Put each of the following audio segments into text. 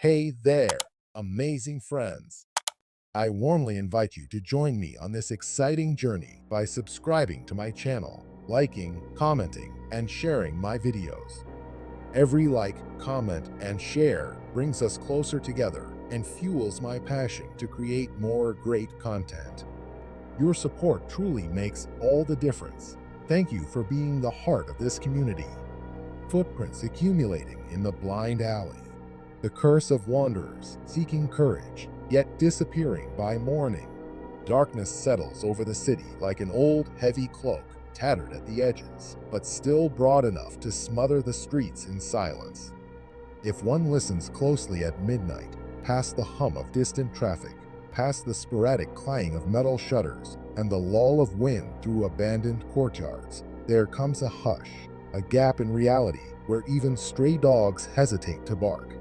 Hey there, amazing friends. I warmly invite you to join me on this exciting journey by subscribing to my channel, liking, commenting, and sharing my videos. Every like, comment, and share brings us closer together and fuels my passion to create more great content. Your support truly makes all the difference. Thank you for being the heart of this community. Footprints accumulating in the blind alley. The curse of wanderers seeking courage, yet disappearing by morning. Darkness settles over the city like an old, heavy cloak, tattered at the edges, but still broad enough to smother the streets in silence. If one listens closely at midnight, past the hum of distant traffic, past the sporadic clang of metal shutters, and the lull of wind through abandoned courtyards, there comes a hush, a gap in reality where even stray dogs hesitate to bark.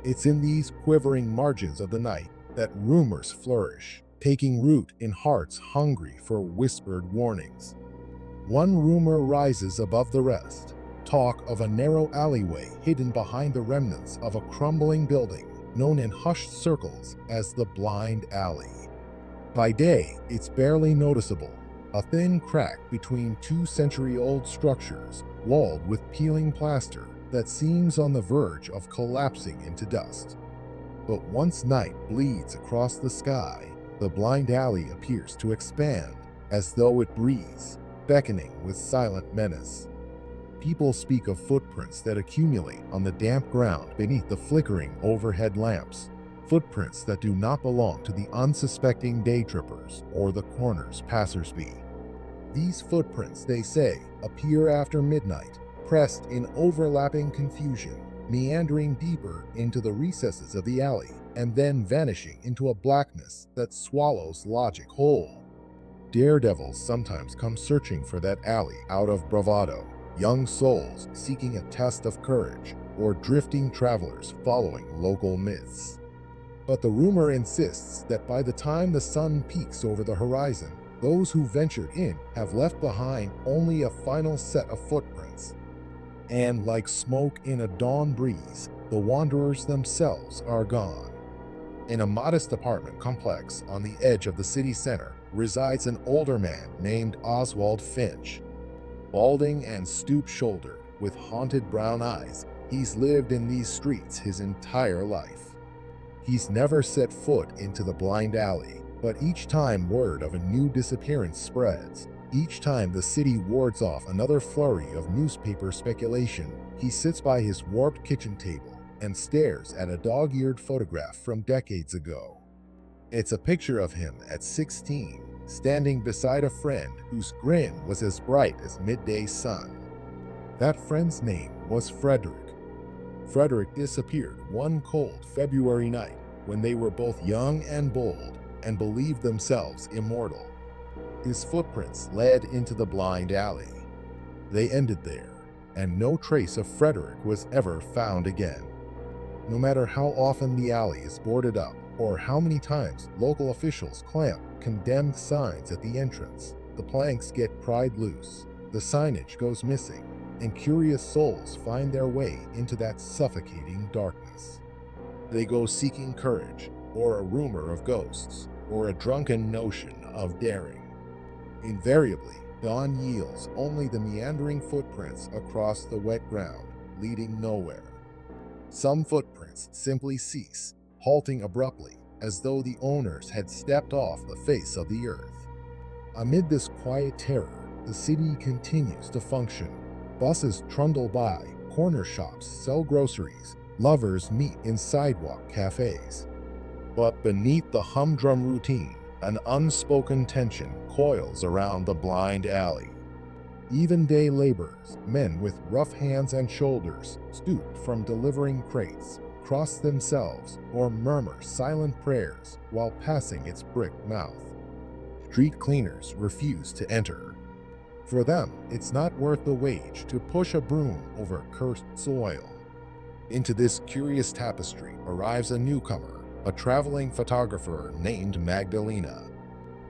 It's in these quivering margins of the night that rumors flourish, taking root in hearts hungry for whispered warnings. One rumor rises above the rest, talk of a narrow alleyway hidden behind the remnants of a crumbling building known in hushed circles as the Blind Alley. By day, it's barely noticeable, a thin crack between two century-old structures, walled with peeling plaster that seems on the verge of collapsing into dust. But once night bleeds across the sky, the blind alley appears to expand, as though it breathes, beckoning with silent menace. People speak of footprints that accumulate on the damp ground beneath the flickering overhead lamps, footprints that do not belong to the unsuspecting day trippers or the corner's passersby. These footprints, they say, appear after midnight, pressed in overlapping confusion, meandering deeper into the recesses of the alley, and then vanishing into a blackness that swallows logic whole. Daredevils sometimes come searching for that alley out of bravado, young souls seeking a test of courage, or drifting travelers following local myths. But the rumor insists that by the time the sun peaks over the horizon, those who ventured in have left behind only a final set of footprints. And like smoke in a dawn breeze, the wanderers themselves are gone. In a modest apartment complex on the edge of the city center resides an older man named Oswald Finch. Balding and stoop-shouldered, with haunted brown eyes, he's lived in these streets his entire life. He's never set foot into the blind alley, but each time word of a new disappearance spreads, each time the city wards off another flurry of newspaper speculation, he sits by his warped kitchen table and stares at a dog-eared photograph from decades ago. It's a picture of him at 16, standing beside a friend whose grin was as bright as midday sun. That friend's name was Frederick. Frederick disappeared one cold February night when they were both young and bold and believed themselves immortal. His footprints led into the blind alley. They ended there, and no trace of Frederick was ever found again. No matter how often the alley is boarded up, or how many times local officials clamp condemned signs at the entrance, the planks get pried loose, the signage goes missing, and curious souls find their way into that suffocating darkness. They go seeking courage, or a rumor of ghosts, or a drunken notion of daring. Invariably, dawn yields only the meandering footprints across the wet ground, leading nowhere. Some footprints simply cease, halting abruptly, as though the owners had stepped off the face of the earth. Amid this quiet terror, the city continues to function. Buses trundle by, corner shops sell groceries, lovers meet in sidewalk cafes. But beneath the humdrum routine, an unspoken tension coils around the blind alley. Even day laborers, men with rough hands and shoulders, stoop from delivering crates, cross themselves, or murmur silent prayers while passing its brick mouth. Street cleaners refuse to enter. For them, it's not worth the wage to push a broom over cursed soil. Into this curious tapestry arrives a newcomer, a traveling photographer named Magdalena.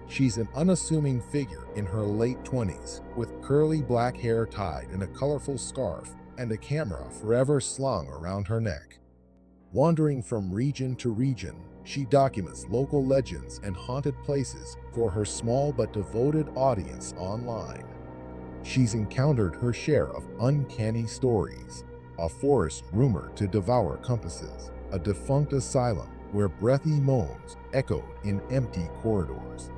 She's an unassuming figure in her late 20s, with curly black hair tied in a colorful scarf and a camera forever slung around her neck. Wandering from region to region, she documents local legends and haunted places for her small but devoted audience online. She's encountered her share of uncanny stories, a forest rumored to devour compasses, a defunct asylum where breathy moans echoed in empty corridors.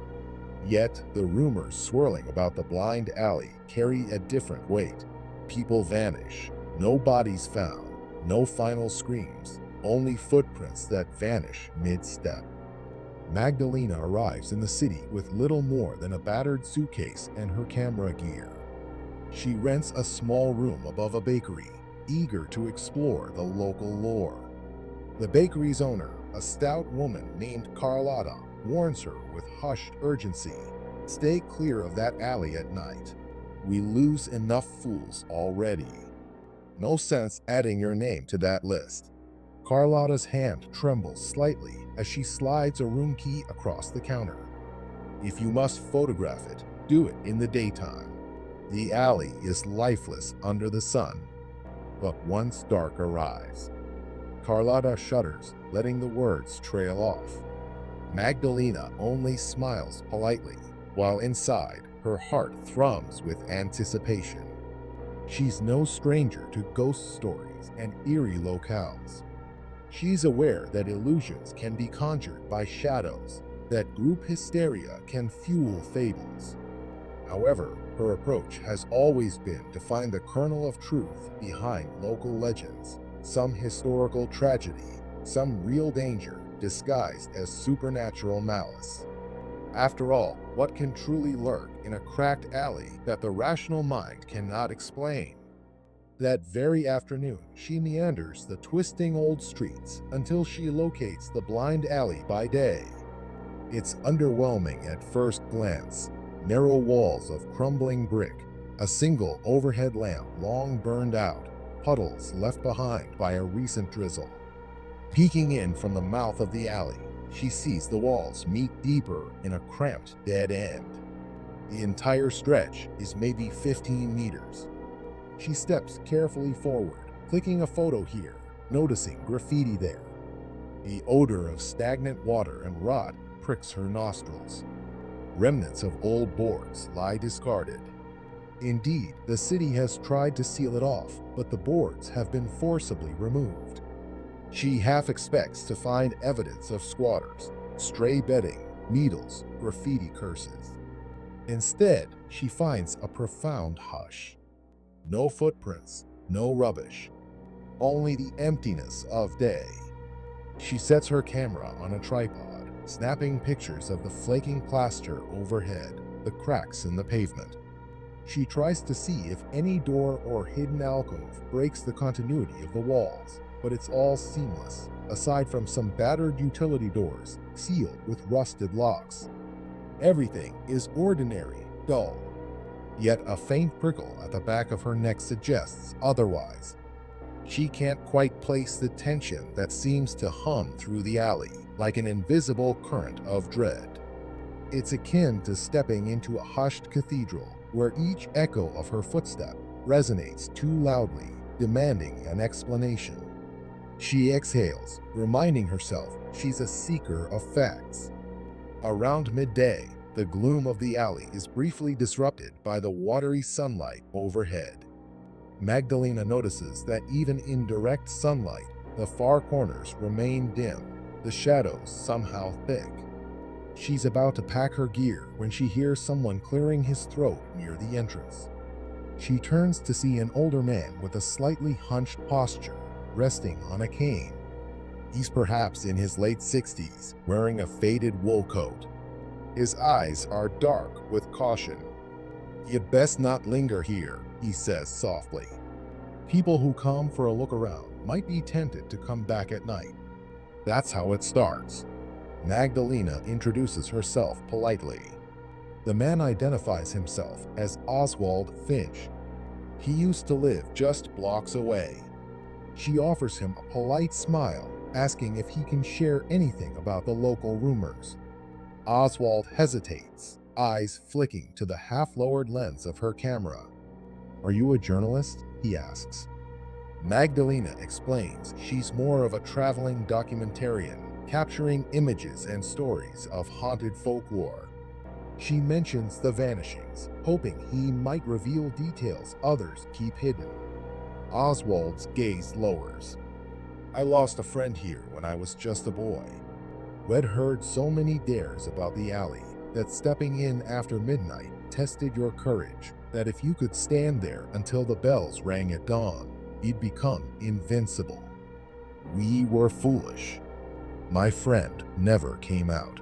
Yet, the rumors swirling about the blind alley carry a different weight. People vanish, no bodies found, no final screams, only footprints that vanish mid-step. Magdalena arrives in the city with little more than a battered suitcase and her camera gear. She rents a small room above a bakery, eager to explore the local lore. The bakery's owner, a stout woman named Carlotta, warns her with hushed urgency, "Stay clear of that alley at night. We lose enough fools already." No sense adding your name to that list. Carlotta's hand trembles slightly as she slides a room key across the counter. If you must photograph it, do it in the daytime. The alley is lifeless under the sun. But once dark arrives, Carlotta shudders, letting the words trail off. Magdalena only smiles politely, while inside, her heart thrums with anticipation. She's no stranger to ghost stories and eerie locales. She's aware that illusions can be conjured by shadows, that group hysteria can fuel fables. However, her approach has always been to find the kernel of truth behind local legends, some historical tragedy, some real danger disguised as supernatural malice. After all, what can truly lurk in a cracked alley that the rational mind cannot explain? That very afternoon, she meanders the twisting old streets until she locates the blind alley by day. It's underwhelming at first glance. Narrow walls of crumbling brick, a single overhead lamp long burned out, puddles left behind by a recent drizzle. Peeking in from the mouth of the alley, she sees the walls meet deeper in a cramped dead end. The entire stretch is maybe 15 meters. She steps carefully forward, clicking a photo here, noticing graffiti there. The odor of stagnant water and rot pricks her nostrils. Remnants of old boards lie discarded. Indeed, the city has tried to seal it off, but the boards have been forcibly removed. She half expects to find evidence of squatters, stray bedding, needles, graffiti curses. Instead, she finds a profound hush. No footprints, no rubbish, only the emptiness of day. She sets her camera on a tripod, snapping pictures of the flaking plaster overhead, the cracks in the pavement. She tries to see if any door or hidden alcove breaks the continuity of the walls, but it's all seamless, aside from some battered utility doors sealed with rusted locks. Everything is ordinary, dull. Yet a faint prickle at the back of her neck suggests otherwise. She can't quite place the tension that seems to hum through the alley like an invisible current of dread. It's akin to stepping into a hushed cathedral where each echo of her footstep resonates too loudly, demanding an explanation. She exhales, reminding herself she's a seeker of facts. Around midday, the gloom of the alley is briefly disrupted by the watery sunlight overhead. Magdalena notices that even in direct sunlight, the far corners remain dim, the shadows somehow thick. She's about to pack her gear when she hears someone clearing his throat near the entrance. She turns to see an older man with a slightly hunched posture, resting on a cane. He's perhaps in his late 60s, wearing a faded wool coat. His eyes are dark with caution. "You'd best not linger here," he says softly. "People who come for a look around might be tempted to come back at night." That's how it starts. Magdalena introduces herself politely. The man identifies himself as Oswald Finch. He used to live just blocks away. She offers him a polite smile, asking if he can share anything about the local rumors. Oswald hesitates, eyes flicking to the half-lowered lens of her camera. "Are you a journalist?" he asks. Magdalena explains she's more of a traveling documentarian, capturing images and stories of haunted folklore. She mentions the vanishings, hoping he might reveal details others keep hidden. Oswald's gaze lowers. I lost a friend here when I was just a boy. We'd heard so many dares about the alley that stepping in after midnight tested your courage, that if you could stand there until the bells rang at dawn, you'd become invincible. We were foolish. My friend never came out.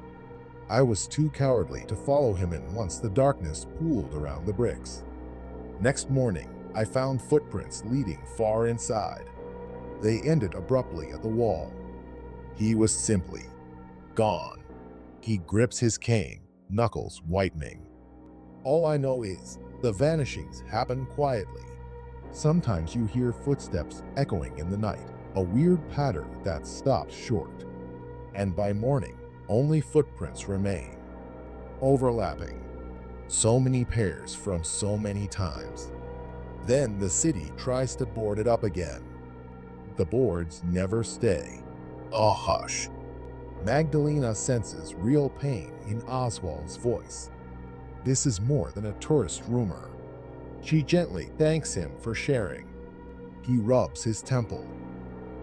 I was too cowardly to follow him in once the darkness pooled around the bricks. Next morning, I found footprints leading far inside. They ended abruptly at the wall. He was simply gone. He grips his cane, knuckles whitening. All I know is the vanishings happen quietly. Sometimes you hear footsteps echoing in the night, a weird pattern that stops short. And by morning, only footprints remain, overlapping. So many pairs from so many times. Then the city tries to board it up again. The boards never stay. A hush. Magdalena senses real pain in Oswald's voice. This is more than a tourist rumor. She gently thanks him for sharing. He rubs his temple.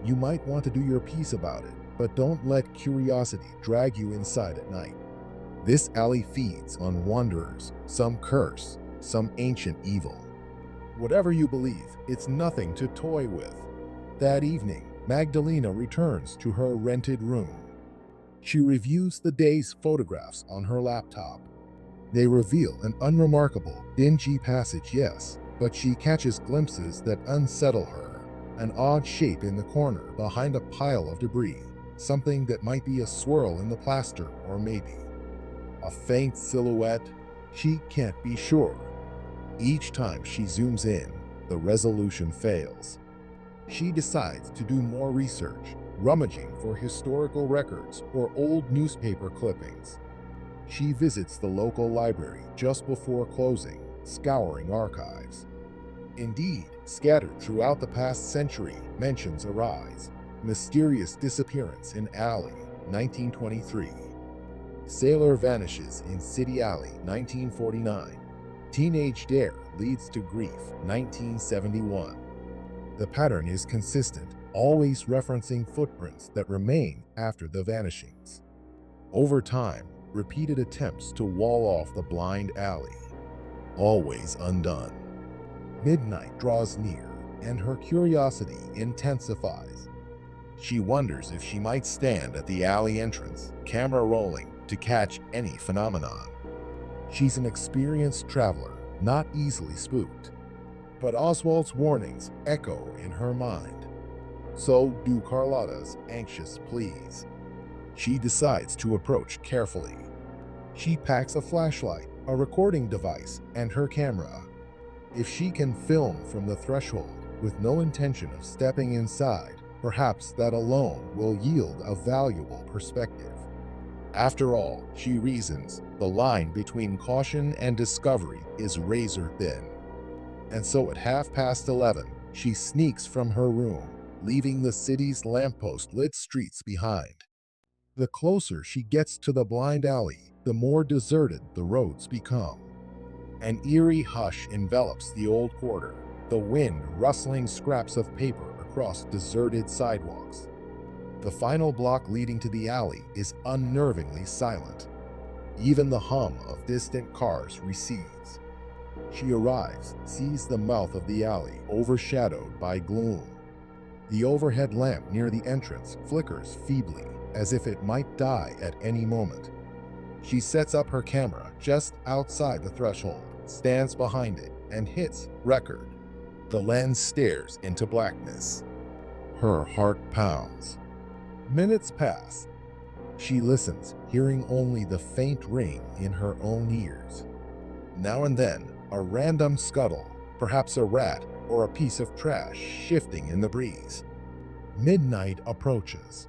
You might want to do your piece about it, but don't let curiosity drag you inside at night. This alley feeds on wanderers, some curse, some ancient evil. Whatever you believe, it's nothing to toy with. That evening, Magdalena returns to her rented room. She reviews the day's photographs on her laptop. They reveal an unremarkable, dingy passage, yes, but she catches glimpses that unsettle her. An odd shape in the corner behind a pile of debris, something that might be a swirl in the plaster or maybe a faint silhouette. She can't be sure. Each time she zooms in, the resolution fails. She decides to do more research, rummaging for historical records or old newspaper clippings. She visits the local library just before closing, scouring archives. Indeed, scattered throughout the past century, mentions arise. Mysterious disappearance in alley, 1923. Sailor vanishes in City Alley, 1949. Teenage dare leads to grief, 1971. The pattern is consistent, always referencing footprints that remain after the vanishings. Over time, repeated attempts to wall off the blind alley, always undone. Midnight draws near, and her curiosity intensifies. She wonders if she might stand at the alley entrance, camera rolling, to catch any phenomenon. She's an experienced traveler, not easily spooked. But Oswald's warnings echo in her mind. So do Carlotta's anxious pleas. She decides to approach carefully. She packs a flashlight, a recording device, and her camera. If she can film from the threshold with no intention of stepping inside, perhaps that alone will yield a valuable perspective. After all, she reasons, the line between caution and discovery is razor thin. And so at 11:30, she sneaks from her room, leaving the city's lamppost-lit streets behind. The closer she gets to the blind alley, the more deserted the roads become. An eerie hush envelops the old quarter, the wind rustling scraps of paper across deserted sidewalks. The final block leading to the alley is unnervingly silent. Even the hum of distant cars recedes. She arrives, sees the mouth of the alley overshadowed by gloom. The overhead lamp near the entrance flickers feebly, as if it might die at any moment. She sets up her camera just outside the threshold, stands behind it, and hits record. The lens stares into blackness. Her heart pounds. Minutes pass. She listens, hearing only the faint ring in her own ears. Now and then, a random scuttle, perhaps a rat or a piece of trash shifting in the breeze. Midnight approaches.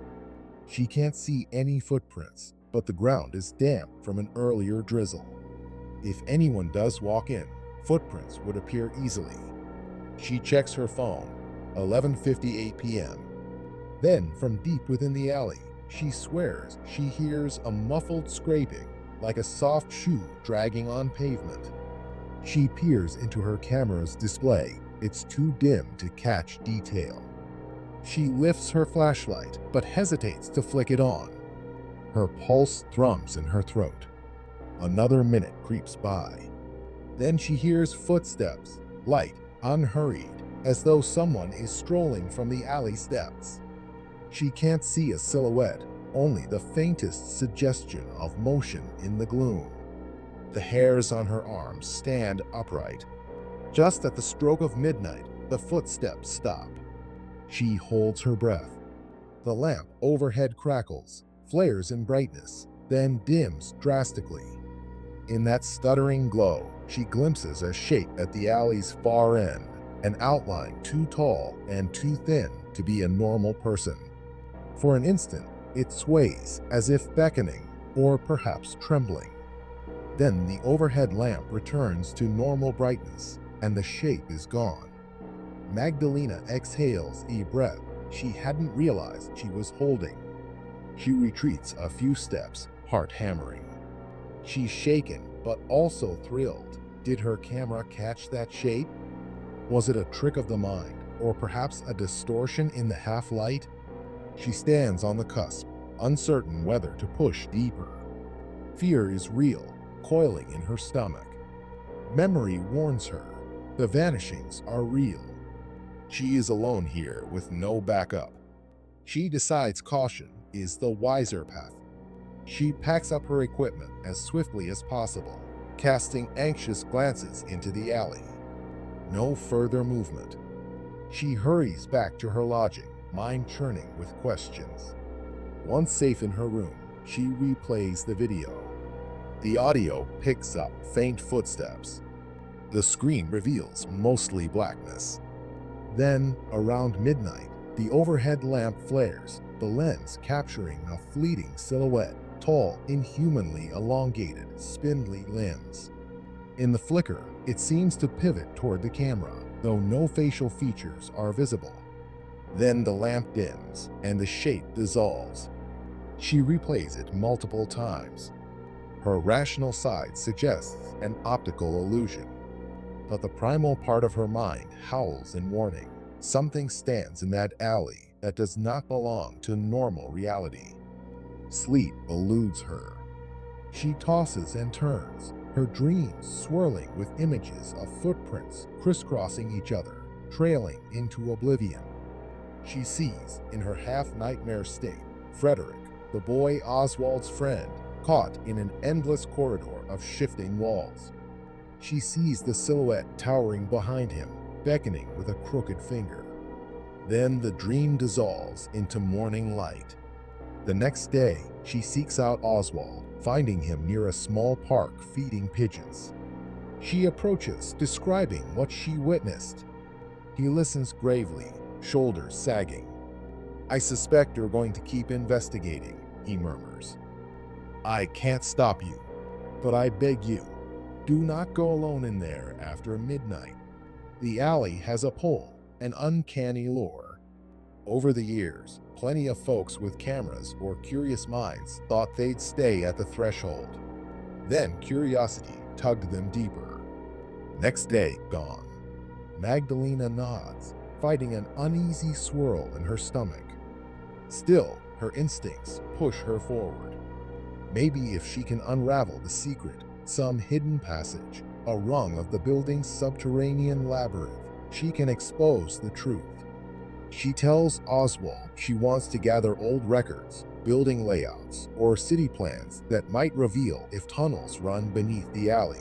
She can't see any footprints, but the ground is damp from an earlier drizzle. If anyone does walk in, footprints would appear easily. She checks her phone. 11:58 p.m. Then, from deep within the alley, she swears she hears a muffled scraping, like a soft shoe dragging on pavement. She peers into her camera's display. It's too dim to catch detail. She lifts her flashlight, but hesitates to flick it on. Her pulse thrums in her throat. Another minute creeps by. Then she hears footsteps, light, unhurried, as though someone is strolling from the alley steps. She can't see a silhouette, only the faintest suggestion of motion in the gloom. The hairs on her arms stand upright. Just at the stroke of midnight, the footsteps stop. She holds her breath. The lamp overhead crackles, flares in brightness, then dims drastically. In that stuttering glow, she glimpses a shape at the alley's far end, an outline too tall and too thin to be a normal person. For an instant, it sways as if beckoning, or perhaps trembling. Then the overhead lamp returns to normal brightness, and the shape is gone. Magdalena exhales a breath she hadn't realized she was holding. She retreats a few steps, heart hammering. She's shaken, but also thrilled. Did her camera catch that shape? Was it a trick of the mind, or perhaps a distortion in the half-light? She stands on the cusp, uncertain whether to push deeper. Fear is real, coiling in her stomach. Memory warns her. The vanishings are real. She is alone here with no backup. She decides caution is the wiser path. She packs up her equipment as swiftly as possible, casting anxious glances into the alley. No further movement. She hurries back to her lodging, mind churning with questions. Once safe in her room, she replays the video. The audio picks up faint footsteps. The screen reveals mostly blackness. Then, around midnight, the overhead lamp flares, the lens capturing a fleeting silhouette, tall, inhumanly elongated, spindly limbs. In the flicker, it seems to pivot toward the camera, though no facial features are visible. Then the lamp dims, and the shape dissolves. She replays it multiple times. Her rational side suggests an optical illusion. But the primal part of her mind howls in warning. Something stands in that alley that does not belong to normal reality. Sleep eludes her. She tosses and turns, her dreams swirling with images of footprints crisscrossing each other, trailing into oblivion. She sees, in her half-nightmare state, Frederick, the boy Oswald's friend, caught in an endless corridor of shifting walls. She sees the silhouette towering behind him, beckoning with a crooked finger. Then the dream dissolves into morning light. The next day, she seeks out Oswald, finding him near a small park feeding pigeons. She approaches, describing what she witnessed. He listens gravely, shoulders sagging. "I suspect you're going to keep investigating," he murmurs. "I can't stop you, but I beg you, do not go alone in there after midnight. The alley has a pull, an uncanny lure. Over the years, plenty of folks with cameras or curious minds thought they'd stay at the threshold. Then curiosity tugged them deeper. Next day, gone. Magdalena nods, fighting an uneasy swirl in her stomach. Still, her instincts push her forward. Maybe if she can unravel the secret, some hidden passage, a rung of the building's subterranean labyrinth, she can expose the truth. She tells Oswald she wants to gather old records, building layouts, or city plans that might reveal if tunnels run beneath the alley.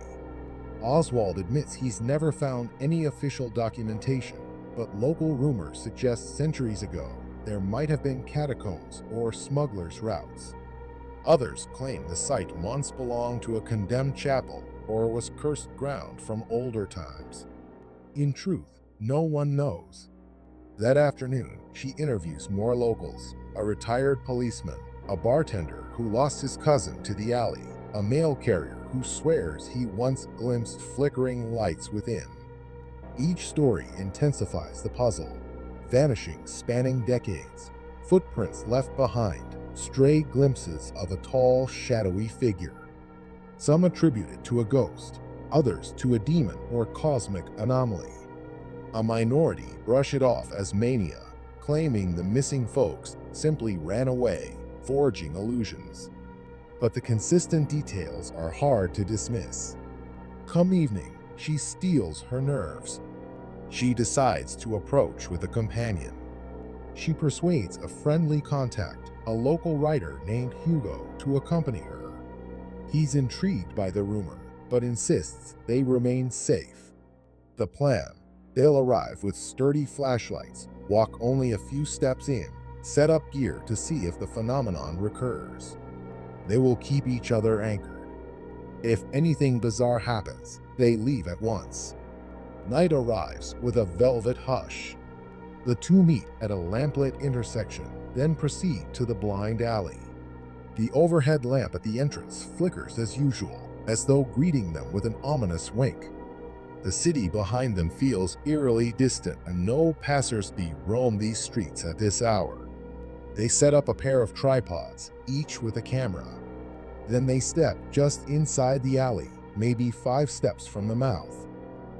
Oswald admits he's never found any official documentation, but local rumors suggest centuries ago there might have been catacombs or smugglers' routes. Others claim the site once belonged to a condemned chapel or was cursed ground from older times. In truth, no one knows. That afternoon, she interviews more locals, a retired policeman, a bartender who lost his cousin to the alley, a mail carrier who swears he once glimpsed flickering lights within. Each story intensifies the puzzle. vanishing spanning decades, footprints left behind, stray glimpses of a tall, shadowy figure. Some attribute it to a ghost, others to a demon or cosmic anomaly. A minority brush it off as mania, claiming the missing folks simply ran away, forging illusions. But the consistent details are hard to dismiss. Come evening, she steels her nerves. She decides to approach with a companion. She persuades a friendly contact, a local writer named Hugo, to accompany her. He's intrigued by the rumor, but insists they remain safe. The plan: they'll arrive with sturdy flashlights, walk only a few steps in, set up gear to see if the phenomenon recurs. They will keep each other anchored. If anything bizarre happens, they leave at once. Night arrives with a velvet hush. The two meet at a lamplit intersection, then proceed to the blind alley. The overhead lamp at the entrance flickers as usual, as though greeting them with an ominous wink. The city behind them feels eerily distant, and no passers-by roam these streets at this hour. They set up a pair of tripods, each with a camera. Then they step just inside the alley, maybe 5 steps from the mouth.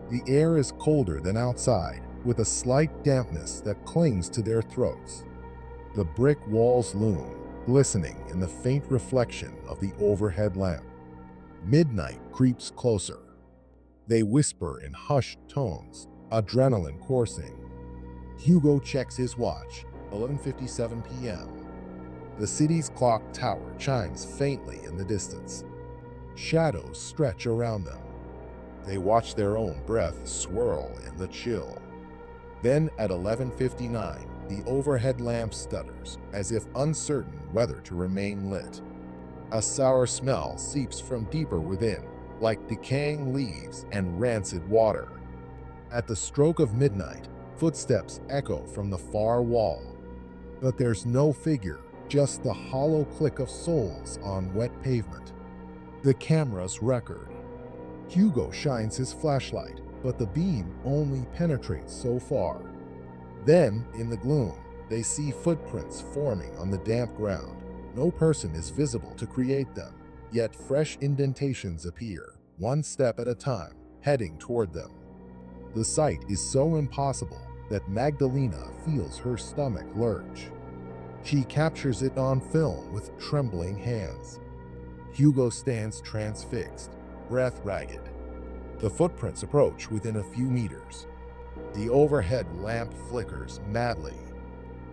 The air is colder than outside, with a slight dampness that clings to their throats. The brick walls loom, glistening in the faint reflection of the overhead lamp. Midnight creeps closer. They whisper in hushed tones, adrenaline coursing. Hugo checks his watch, 11:57 p.m. The city's clock tower chimes faintly in the distance. Shadows stretch around them. They watch their own breath swirl in the chill. Then at 11:59, the overhead lamp stutters, as if uncertain whether to remain lit. A sour smell seeps from deeper within, like decaying leaves and rancid water. At the stroke of midnight, footsteps echo from the far wall. But there's no figure, just the hollow click of soles on wet pavement. The camera's record. Hugo shines his flashlight, but the beam only penetrates so far. Then, in the gloom, they see footprints forming on the damp ground. No person is visible to create them, yet fresh indentations appear, one step at a time, heading toward them. The sight is so impossible that Magdalena feels her stomach lurch. She captures it on film with trembling hands. Hugo stands transfixed, breath ragged. The footprints approach within a few meters. The overhead lamp flickers madly.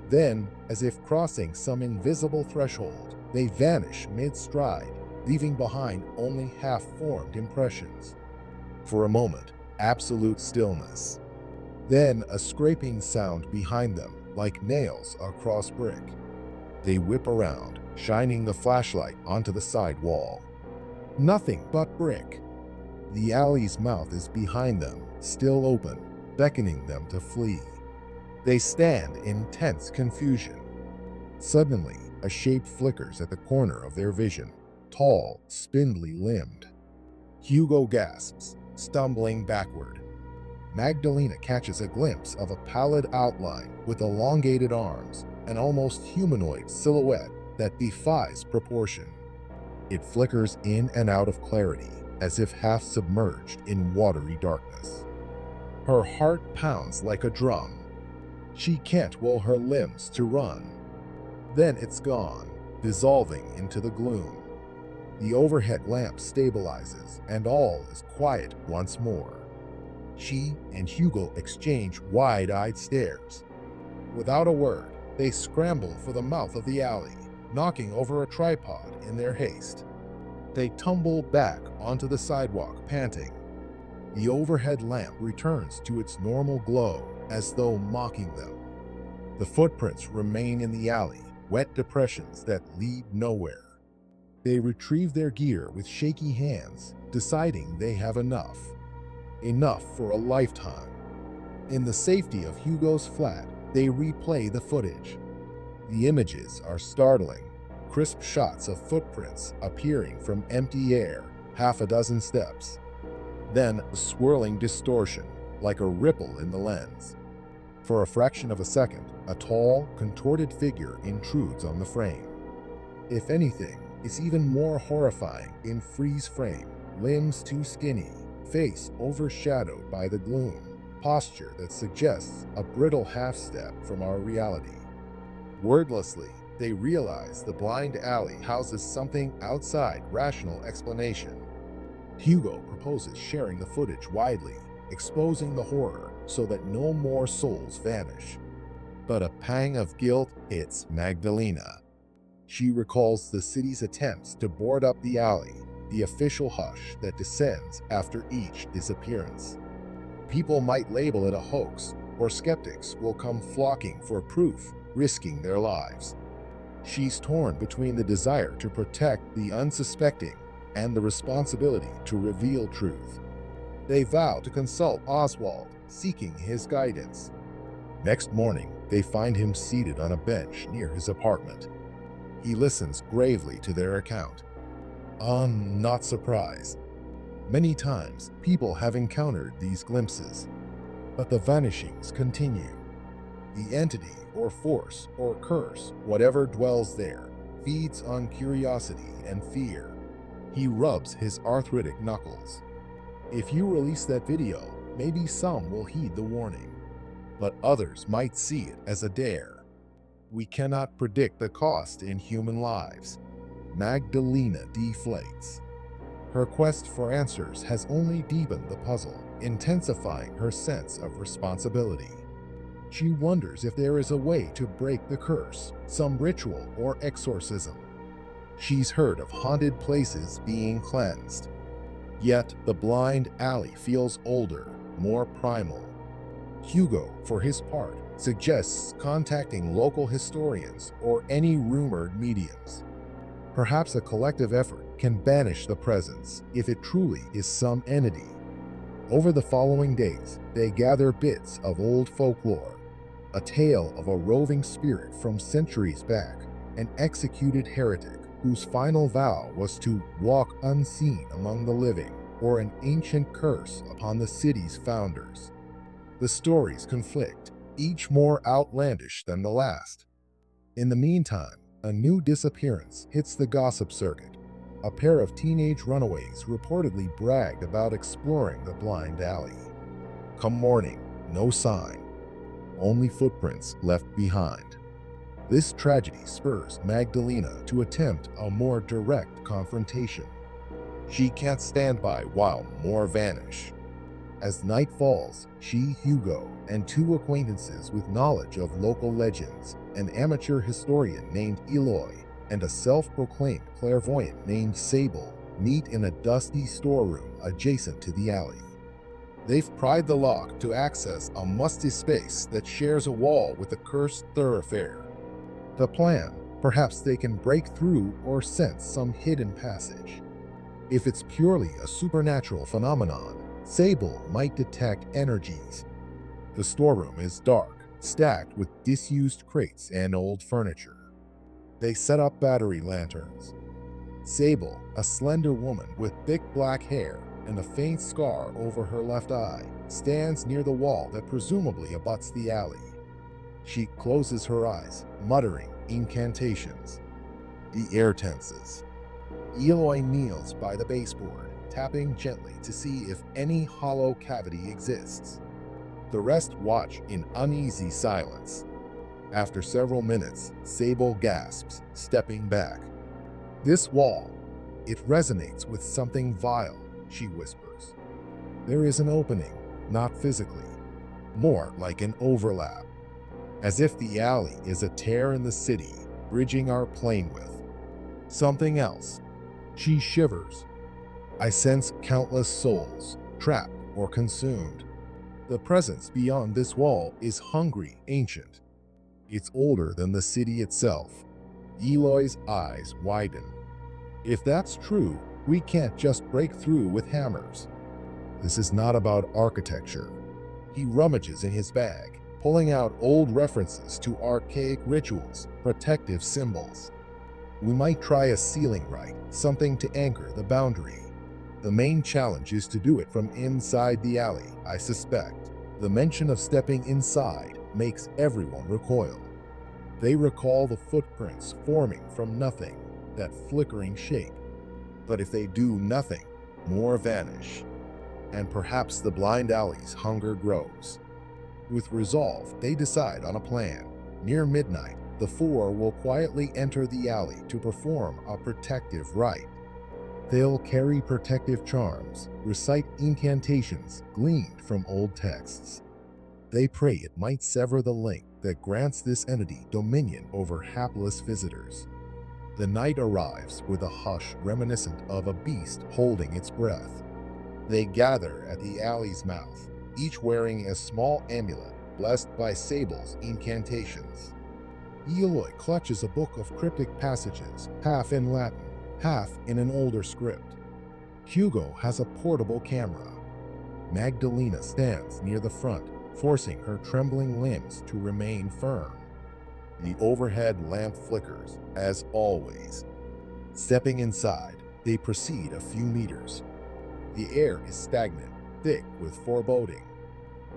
Then, as if crossing some invisible threshold, they vanish mid-stride, leaving behind only half-formed impressions. For a moment, absolute stillness. Then a scraping sound behind them, like nails across brick. They whip around, shining the flashlight onto the side wall. Nothing but brick. The alley's mouth is behind them, still open, beckoning them to flee. They stand in tense confusion. Suddenly, a shape flickers at the corner of their vision, tall, spindly-limbed. Hugo gasps, stumbling backward. Magdalena catches a glimpse of a pallid outline with elongated arms, an almost humanoid silhouette that defies proportion. It flickers in and out of clarity, as if half submerged in watery darkness. Her heart pounds like a drum. She can't will her limbs to run. Then it's gone, dissolving into the gloom. The overhead lamp stabilizes, and all is quiet once more. She and Hugo exchange wide-eyed stares. Without a word, they scramble for the mouth of the alley, knocking over a tripod in their haste. They tumble back onto the sidewalk, panting. The overhead lamp returns to its normal glow, as though mocking them. The footprints remain in the alley, wet depressions that lead nowhere. They retrieve their gear with shaky hands, deciding they have enough. Enough for a lifetime. In the safety of Hugo's flat, they replay the footage. The images are startling. Crisp shots of footprints appearing from empty air, half a dozen steps. Then a swirling distortion, like a ripple in the lens. For a fraction of a second, a tall, contorted figure intrudes on the frame. If anything, it's even more horrifying in freeze frame, limbs too skinny, face overshadowed by the gloom, posture that suggests a brittle half-step from our reality. Wordlessly, they realize the blind alley houses something outside rational explanation. Hugo proposes sharing the footage widely, exposing the horror so that no more souls vanish. But a pang of guilt hits Magdalena. She recalls the city's attempts to board up the alley, the official hush that descends after each disappearance. People might label it a hoax, or skeptics will come flocking for proof, risking their lives. She's torn between the desire to protect the unsuspecting and the responsibility to reveal truth. They vow to consult Oswald, seeking his guidance. Next morning, they find him seated on a bench near his apartment. He listens gravely to their account. I'm not surprised. Many times, people have encountered these glimpses, but the vanishings continue. The entity or force or curse, whatever dwells there, feeds on curiosity and fear. He rubs his arthritic knuckles. If you release that video, maybe some will heed the warning, but others might see it as a dare. We cannot predict the cost in human lives. Magdalena deflates. Her quest for answers has only deepened the puzzle, intensifying her sense of responsibility. She wonders if there is a way to break the curse, some ritual or exorcism. She's heard of haunted places being cleansed. Yet the blind alley feels older, more primal. Hugo, for his part, suggests contacting local historians or any rumored mediums. Perhaps a collective effort can banish the presence if it truly is some entity. Over the following days, they gather bits of old folklore, a tale of a roving spirit from centuries back, an executed heretic whose final vow was to walk unseen among the living, or an ancient curse upon the city's founders. The stories conflict, each more outlandish than the last. In the meantime, a new disappearance hits the gossip circuit. A pair of teenage runaways reportedly bragged about exploring the blind alley. Come morning, no sign, only footprints left behind. This tragedy spurs Magdalena to attempt a more direct confrontation. She can't stand by while more vanish. As night falls, she, Hugo, and two acquaintances with knowledge of local legends, an amateur historian named Eloy, and a self-proclaimed clairvoyant named Sable, meet in a dusty storeroom adjacent to the alley. They've pried the lock to access a musty space that shares a wall with a cursed thoroughfare. The plan, perhaps they can break through or sense some hidden passage. If it's purely a supernatural phenomenon, Sable might detect energies. The storeroom is dark, stacked with disused crates and old furniture. They set up battery lanterns. Sable, a slender woman with thick black hair and a faint scar over her left eye, stands near the wall that presumably abuts the alley. She closes her eyes, muttering incantations. The air tenses. Eloy kneels by the baseboard, tapping gently to see if any hollow cavity exists. The rest watch in uneasy silence. After several minutes, Sable gasps, stepping back. This wall, it resonates with something vile, she whispers. There is an opening, not physically, more like an overlap, as if the alley is a tear in the city, bridging our plane with something else. She shivers. I sense countless souls, trapped or consumed. The presence beyond this wall is hungry, ancient. It's older than the city itself. Eloy's eyes widen. If that's true, we can't just break through with hammers. This is not about architecture. He rummages in his bag, pulling out old references to archaic rituals, protective symbols. We might try a ceiling rite, something to anchor the boundary. The main challenge is to do it from inside the alley, I suspect. The mention of stepping inside makes everyone recoil. They recall the footprints forming from nothing, that flickering shape. But if they do nothing, more vanish. And perhaps the blind alley's hunger grows. With resolve, they decide on a plan. Near midnight, the four will quietly enter the alley to perform a protective rite. They'll carry protective charms, recite incantations gleaned from old texts. They pray it might sever the link that grants this entity dominion over hapless visitors. The night arrives with a hush reminiscent of a beast holding its breath. They gather at the alley's mouth, each wearing a small amulet blessed by Sable's incantations. Eloy clutches a book of cryptic passages, half in Latin, half in an older script. Hugo has a portable camera. Magdalena stands near the front, forcing her trembling limbs to remain firm. The overhead lamp flickers, as always. Stepping inside, they proceed a few meters. The air is stagnant, thick with foreboding.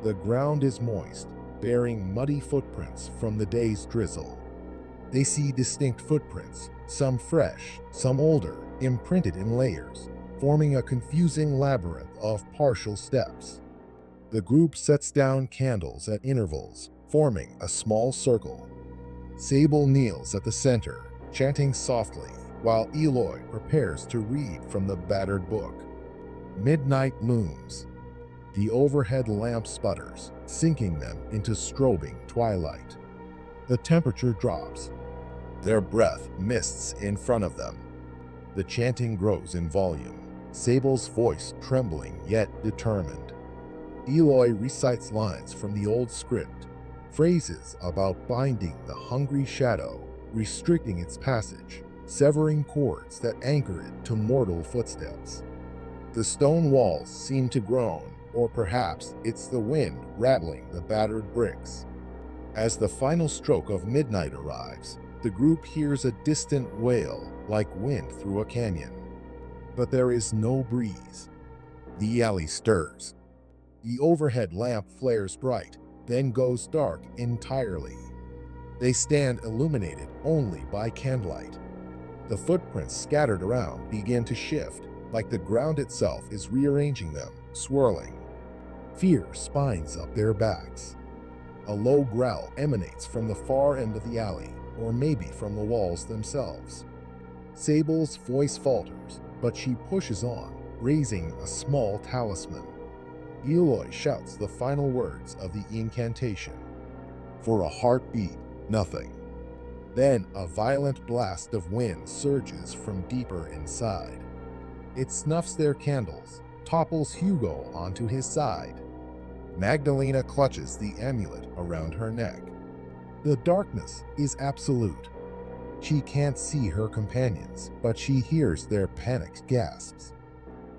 The ground is moist, bearing muddy footprints from the day's drizzle. They see distinct footprints, some fresh, some older, imprinted in layers, forming a confusing labyrinth of partial steps. The group sets down candles at intervals, forming a small circle. Sable kneels at the center, chanting softly, while Eloy prepares to read from the battered book. Midnight looms. The overhead lamp sputters, sinking them into strobing twilight. The temperature drops. Their breath mists in front of them. The chanting grows in volume, Sable's voice trembling yet determined. Eloy recites lines from the old script, phrases about binding the hungry shadow, restricting its passage, severing cords that anchor it to mortal footsteps. The stone walls seem to groan, or perhaps it's the wind rattling the battered bricks. As the final stroke of midnight arrives, the group hears a distant wail like wind through a canyon. But there is no breeze. The alley stirs. The overhead lamp flares bright, then goes dark entirely. They stand illuminated only by candlelight. The footprints scattered around begin to shift, like the ground itself is rearranging them, swirling. Fear spines up their backs. A low growl emanates from the far end of the alley, or maybe from the walls themselves. Sable's voice falters, but she pushes on, raising a small talisman. Eloy shouts the final words of the incantation. For a heartbeat, nothing. Then a violent blast of wind surges from deeper inside. It snuffs their candles, topples Hugo onto his side. Magdalena clutches the amulet around her neck. The darkness is absolute. She can't see her companions, but she hears their panicked gasps.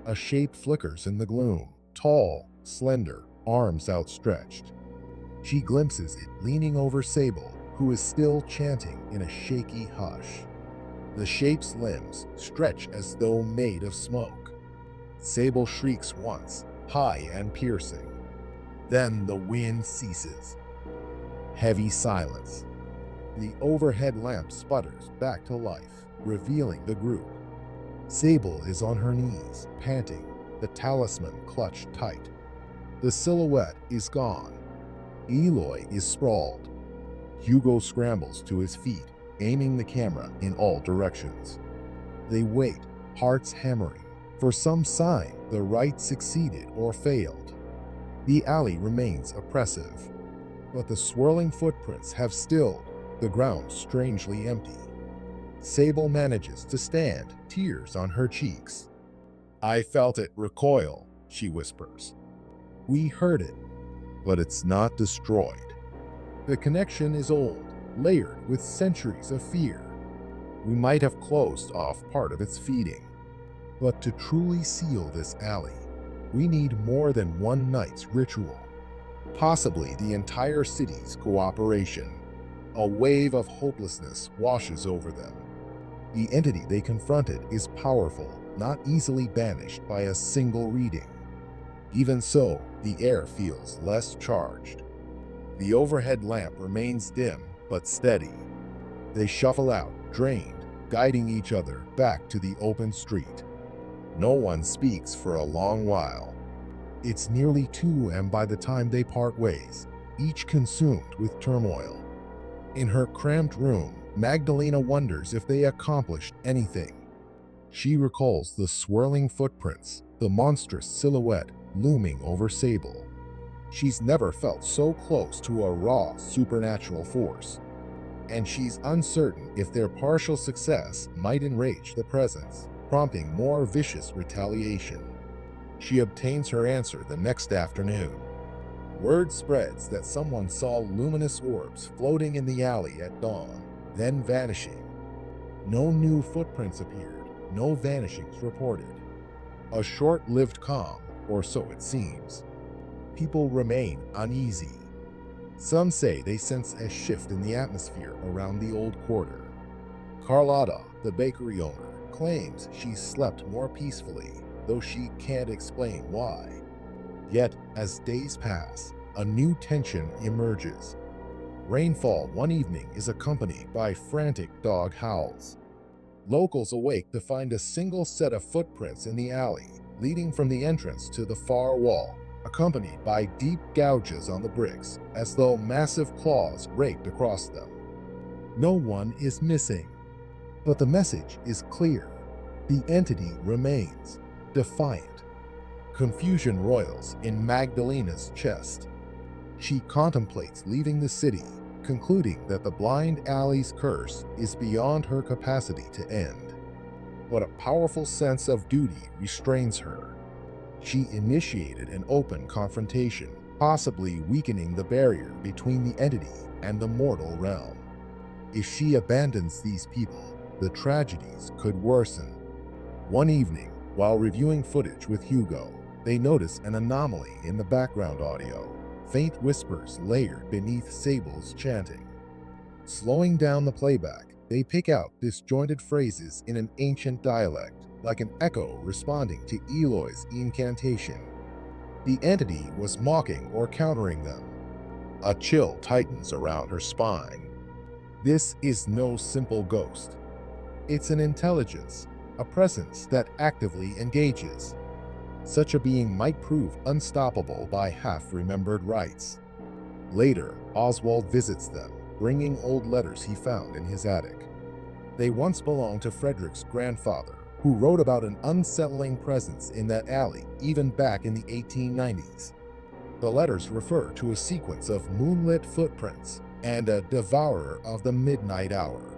A shape flickers in the gloom, tall, slender, arms outstretched. She glimpses it leaning over Sable, who is still chanting in a shaky hush. The shape's limbs stretch as though made of smoke. Sable shrieks once, high and piercing. Then the wind ceases. Heavy silence. The overhead lamp sputters back to life, revealing the group. Sable is on her knees, panting, the talisman clutched tight. The silhouette is gone. Eloy is sprawled. Hugo scrambles to his feet, aiming the camera in all directions. They wait, hearts hammering, for some sign the rite succeeded or failed. The alley remains oppressive, but the swirling footprints have stilled, the ground strangely empty. Sable manages to stand, tears on her cheeks. I felt it recoil, she whispers. We heard it, but it's not destroyed. The connection is old, layered with centuries of fear. We might have closed off part of its feeding. But to truly seal this alley, we need more than one night's ritual. Possibly the entire city's cooperation. A wave of hopelessness washes over them. The entity they confronted is powerful, not easily banished by a single reading. Even so, the air feels less charged. The overhead lamp remains dim but steady. They shuffle out, drained, guiding each other back to the open street. No one speaks for a long while. It's nearly 2 a.m. by the time they part ways, each consumed with turmoil. In her cramped room, Magdalena wonders if they accomplished anything. She recalls the swirling footprints, the monstrous silhouette looming over Sable. She's never felt so close to a raw, supernatural force, and she's uncertain if their partial success might enrage the presence, prompting more vicious retaliation. She obtains her answer the next afternoon. Word spreads that someone saw luminous orbs floating in the alley at dawn, then vanishing. No new footprints appeared, no vanishings reported. A short-lived calm, or so it seems. People remain uneasy. Some say they sense a shift in the atmosphere around the old quarter. Carlotta, the bakery owner, claims she slept more peacefully, though she can't explain why. Yet, as days pass, a new tension emerges. Rainfall one evening is accompanied by frantic dog howls. Locals awake to find a single set of footprints in the alley, leading from the entrance to the far wall, accompanied by deep gouges on the bricks, as though massive claws raked across them. No one is missing, but the message is clear. The entity remains, defiant. Confusion roils in Magdalena's chest. She contemplates leaving the city, concluding that the blind alley's curse is beyond her capacity to end. But a powerful sense of duty restrains her. She initiated an open confrontation, possibly weakening the barrier between the entity and the mortal realm. If she abandons these people, the tragedies could worsen. One evening, while reviewing footage with Hugo, they notice an anomaly in the background audio, faint whispers layered beneath Sable's chanting. Slowing down the playback, they pick out disjointed phrases in an ancient dialect, like an echo responding to Eloy's incantation. The entity was mocking or countering them. A chill tightens around her spine. This is no simple ghost. It's an intelligence, a presence that actively engages. Such a being might prove unstoppable by half-remembered rites. Later, Oswald visits them, bringing old letters he found in his attic. They once belonged to Frederick's grandfather, who wrote about an unsettling presence in that alley even back in the 1890s. The letters refer to a sequence of moonlit footprints and a devourer of the midnight hour.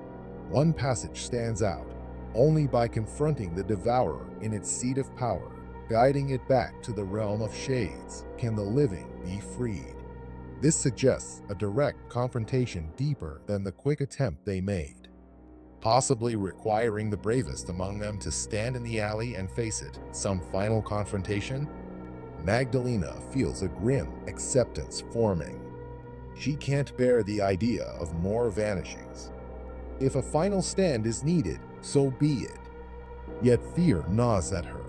One passage stands out. Only by confronting the devourer in its seat of power, guiding it back to the realm of shades, can the living be freed. This suggests a direct confrontation deeper than the quick attempt they made, possibly requiring the bravest among them to stand in the alley and face it, some final confrontation. Magdalena feels a grim acceptance forming. She can't bear the idea of more vanishings. If a final stand is needed, so be it. Yet fear gnaws at her.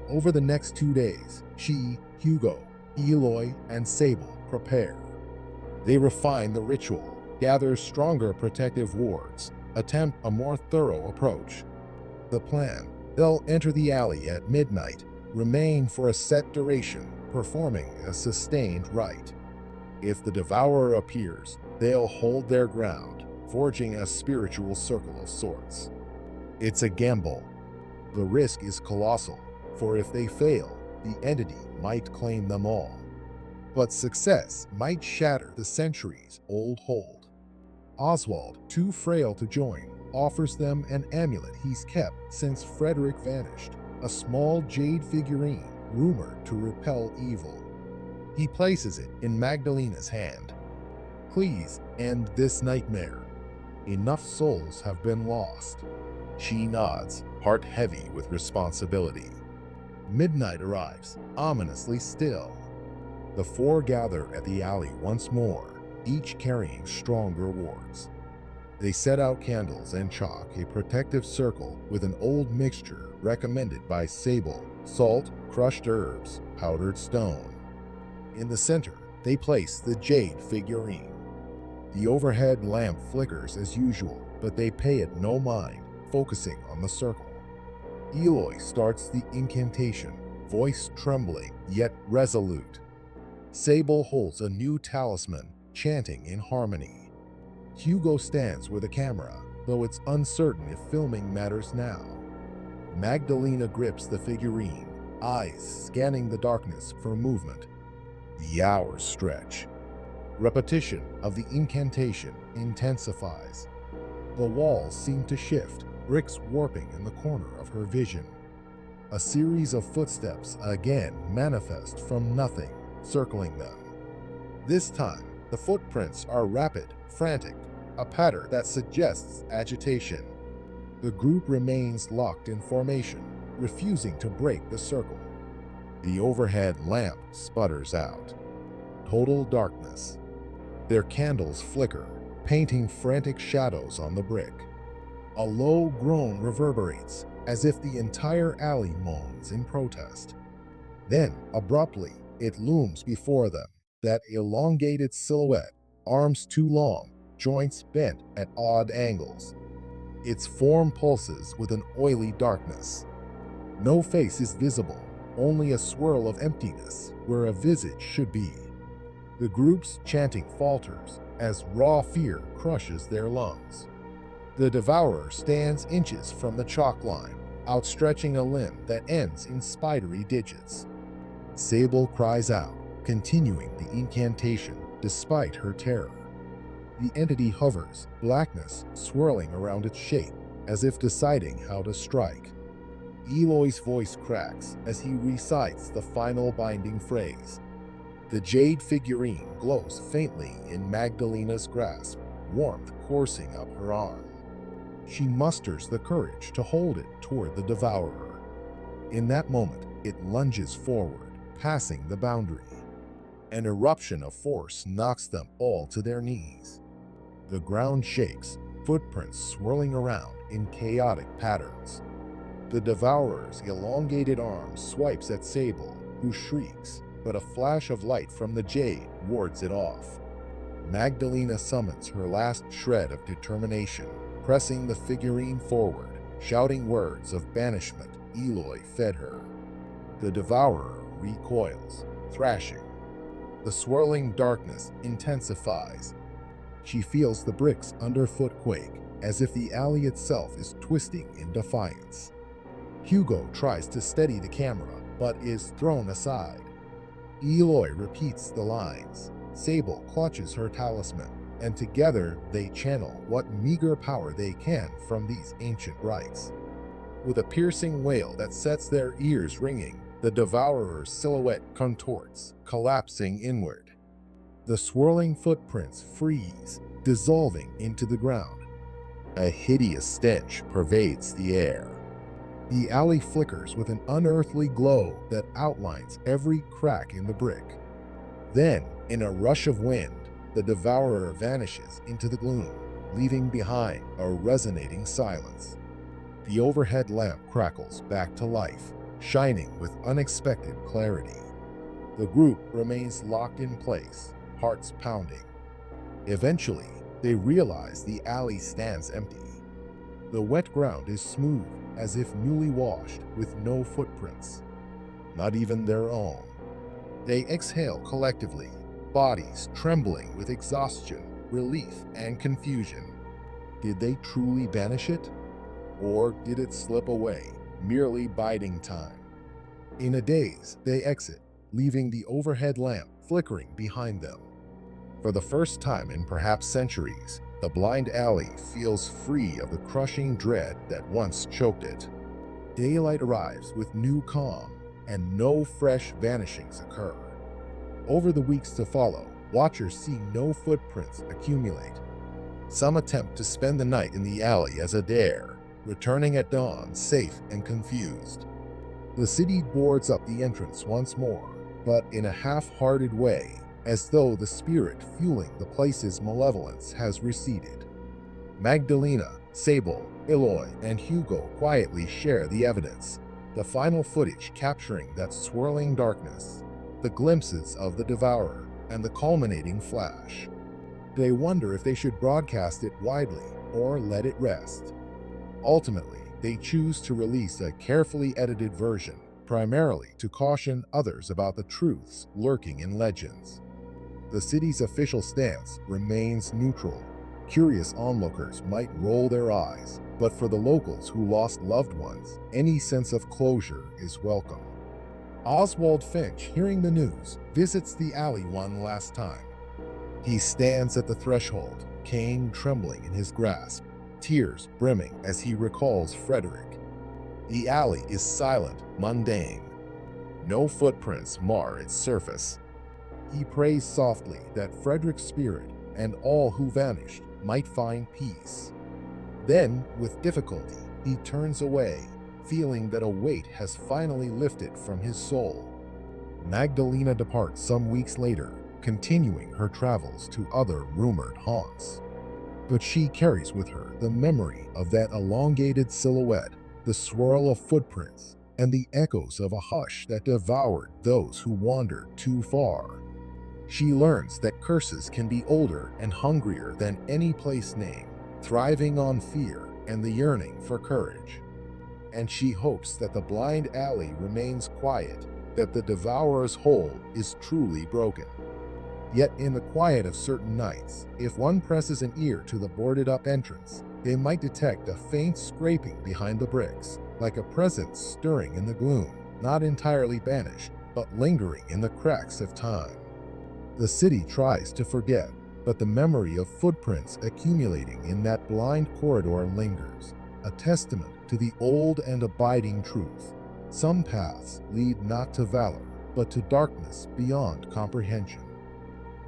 Over the next 2 days, she, Hugo, Eloy, and Sable prepare. They refine the ritual, gather stronger protective wards, attempt a more thorough approach. The plan: they'll enter the alley at midnight, remain for a set duration, performing a sustained rite. If the devourer appears, they'll hold their ground, forging a spiritual circle of sorts. It's a gamble. The risk is colossal, for if they fail, the entity might claim them all. But success might shatter the centuries-old hold. Oswald, too frail to join, offers them an amulet he's kept since Frederick vanished, a small jade figurine rumored to repel evil. He places it in Magdalena's hand. "Please end this nightmare. Enough souls have been lost." She nods, heart heavy with responsibility. Midnight arrives, ominously still. The four gather at the alley once more, each carrying stronger wards. They set out candles and chalk a protective circle with an old mixture recommended by Sable: salt, crushed herbs, powdered stone. In the center, They place the jade figurine. The overhead lamp flickers as usual, but they pay it no mind, focusing on the circle. Eloy starts the incantation, voice trembling yet resolute. Sable holds a new talisman, chanting in harmony. Hugo stands with a camera, though it's uncertain if filming matters now. Magdalena grips the figurine, eyes scanning the darkness for movement. The hours stretch. Repetition of the incantation intensifies. The walls seem to shift, bricks warping in the corner of her vision. A series of footsteps again manifest from nothing, circling them. This time, the footprints are rapid, frantic, a pattern that suggests agitation. The group remains locked in formation, refusing to break the circle. The overhead lamp sputters out. Total darkness. Their candles flicker, painting frantic shadows on the brick. A low groan reverberates, as if the entire alley moans in protest. Then, abruptly, it looms before them, that elongated silhouette, arms too long, joints bent at odd angles. Its form pulses with an oily darkness. No face is visible, only a swirl of emptiness where a visage should be. The group's chanting falters as raw fear crushes their lungs. The devourer stands inches from the chalk line, outstretching a limb that ends in spidery digits. Sable cries out, continuing the incantation despite her terror. The entity hovers, blackness swirling around its shape, as if deciding how to strike. Eloy's voice cracks as he recites the final binding phrase. The jade figurine glows faintly in Magdalena's grasp, warmth coursing up her arm. She musters the courage to hold it toward the devourer. In that moment, it lunges forward, passing the boundary. An eruption of force knocks them all to their knees. The ground shakes, footprints swirling around in chaotic patterns. The devourer's elongated arm swipes at Sable, who shrieks, but a flash of light from the jade wards it off. Magdalena summons her last shred of determination, pressing the figurine forward, shouting words of banishment Eloy fed her. The devourer recoils, thrashing. The swirling darkness intensifies. She feels the bricks underfoot quake, as if the alley itself is twisting in defiance. Hugo tries to steady the camera, but is thrown aside. Eloy repeats the lines. Sable clutches her talisman, and together they channel what meager power they can from these ancient rites. With a piercing wail that sets their ears ringing, the devourer's silhouette contorts, collapsing inward. The swirling footprints freeze, dissolving into the ground. A hideous stench pervades the air. The alley flickers with an unearthly glow that outlines every crack in the brick. Then, in a rush of wind, the devourer vanishes into the gloom, leaving behind a resonating silence. The overhead lamp crackles back to life, shining with unexpected clarity. The group remains locked in place, hearts pounding. Eventually, they realize the alley stands empty. The wet ground is smooth, as if newly washed, with no footprints. Not even their own. They exhale collectively, bodies trembling with exhaustion, relief, and confusion. Did they truly banish it? Or did it slip away, merely biding time? In a daze, they exit, leaving the overhead lamp flickering behind them. For the first time in perhaps centuries, the blind alley feels free of the crushing dread that once choked it. Daylight arrives with new calm, and no fresh vanishings occur. Over the weeks to follow, watchers see no footprints accumulate. Some attempt to spend the night in the alley as a dare, returning at dawn safe and confused. The city boards up the entrance once more, but in a half-hearted way, as though the spirit fueling the place's malevolence has receded. Magdalena, Sable, Eloy, and Hugo quietly share the evidence, the final footage capturing that swirling darkness, the glimpses of the devourer, and the culminating flash. They wonder if they should broadcast it widely or let it rest. Ultimately, they choose to release a carefully edited version, primarily to caution others about the truths lurking in legends. The city's official stance remains neutral. Curious onlookers might roll their eyes, but for the locals who lost loved ones, any sense of closure is welcome. Oswald Finch, hearing the news, visits the alley one last time. He stands at the threshold, cane trembling in his grasp, tears brimming as he recalls Frederick. The alley is silent, mundane. No footprints mar its surface. He prays softly that Frederick's spirit and all who vanished might find peace. Then, with difficulty, he turns away, feeling that a weight has finally lifted from his soul. Magdalena departs some weeks later, continuing her travels to other rumored haunts. But she carries with her the memory of that elongated silhouette, the swirl of footprints, and the echoes of a hush that devoured those who wandered too far. She learns that curses can be older and hungrier than any place name, thriving on fear and the yearning for courage. And she hopes that the blind alley remains quiet, that the devourer's hold is truly broken. Yet in the quiet of certain nights, if one presses an ear to the boarded-up entrance, they might detect a faint scraping behind the bricks, like a presence stirring in the gloom, not entirely banished, but lingering in the cracks of time. The city tries to forget, but the memory of footprints accumulating in that blind corridor lingers, a testament to the old and abiding truth. Some paths lead not to valor, but to darkness beyond comprehension.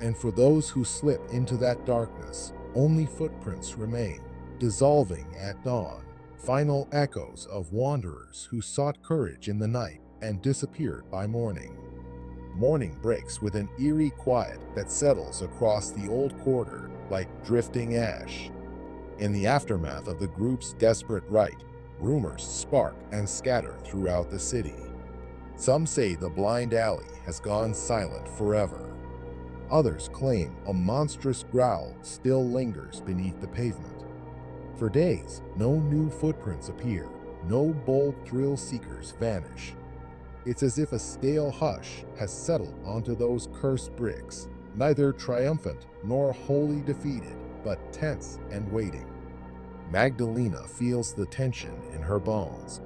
And for those who slip into that darkness, only footprints remain, dissolving at dawn, final echoes of wanderers who sought courage in the night and disappeared by morning. Morning breaks with an eerie quiet that settles across the old quarter like drifting ash. In the aftermath of the group's desperate rite, rumors spark and scatter throughout the city. Some say the blind alley has gone silent forever. Others claim a monstrous growl still lingers beneath the pavement. For days, no new footprints appear, no bold thrill-seekers vanish. It's as if a stale hush has settled onto those cursed bricks, neither triumphant nor wholly defeated, but tense and waiting. Magdalena feels the tension in her bones.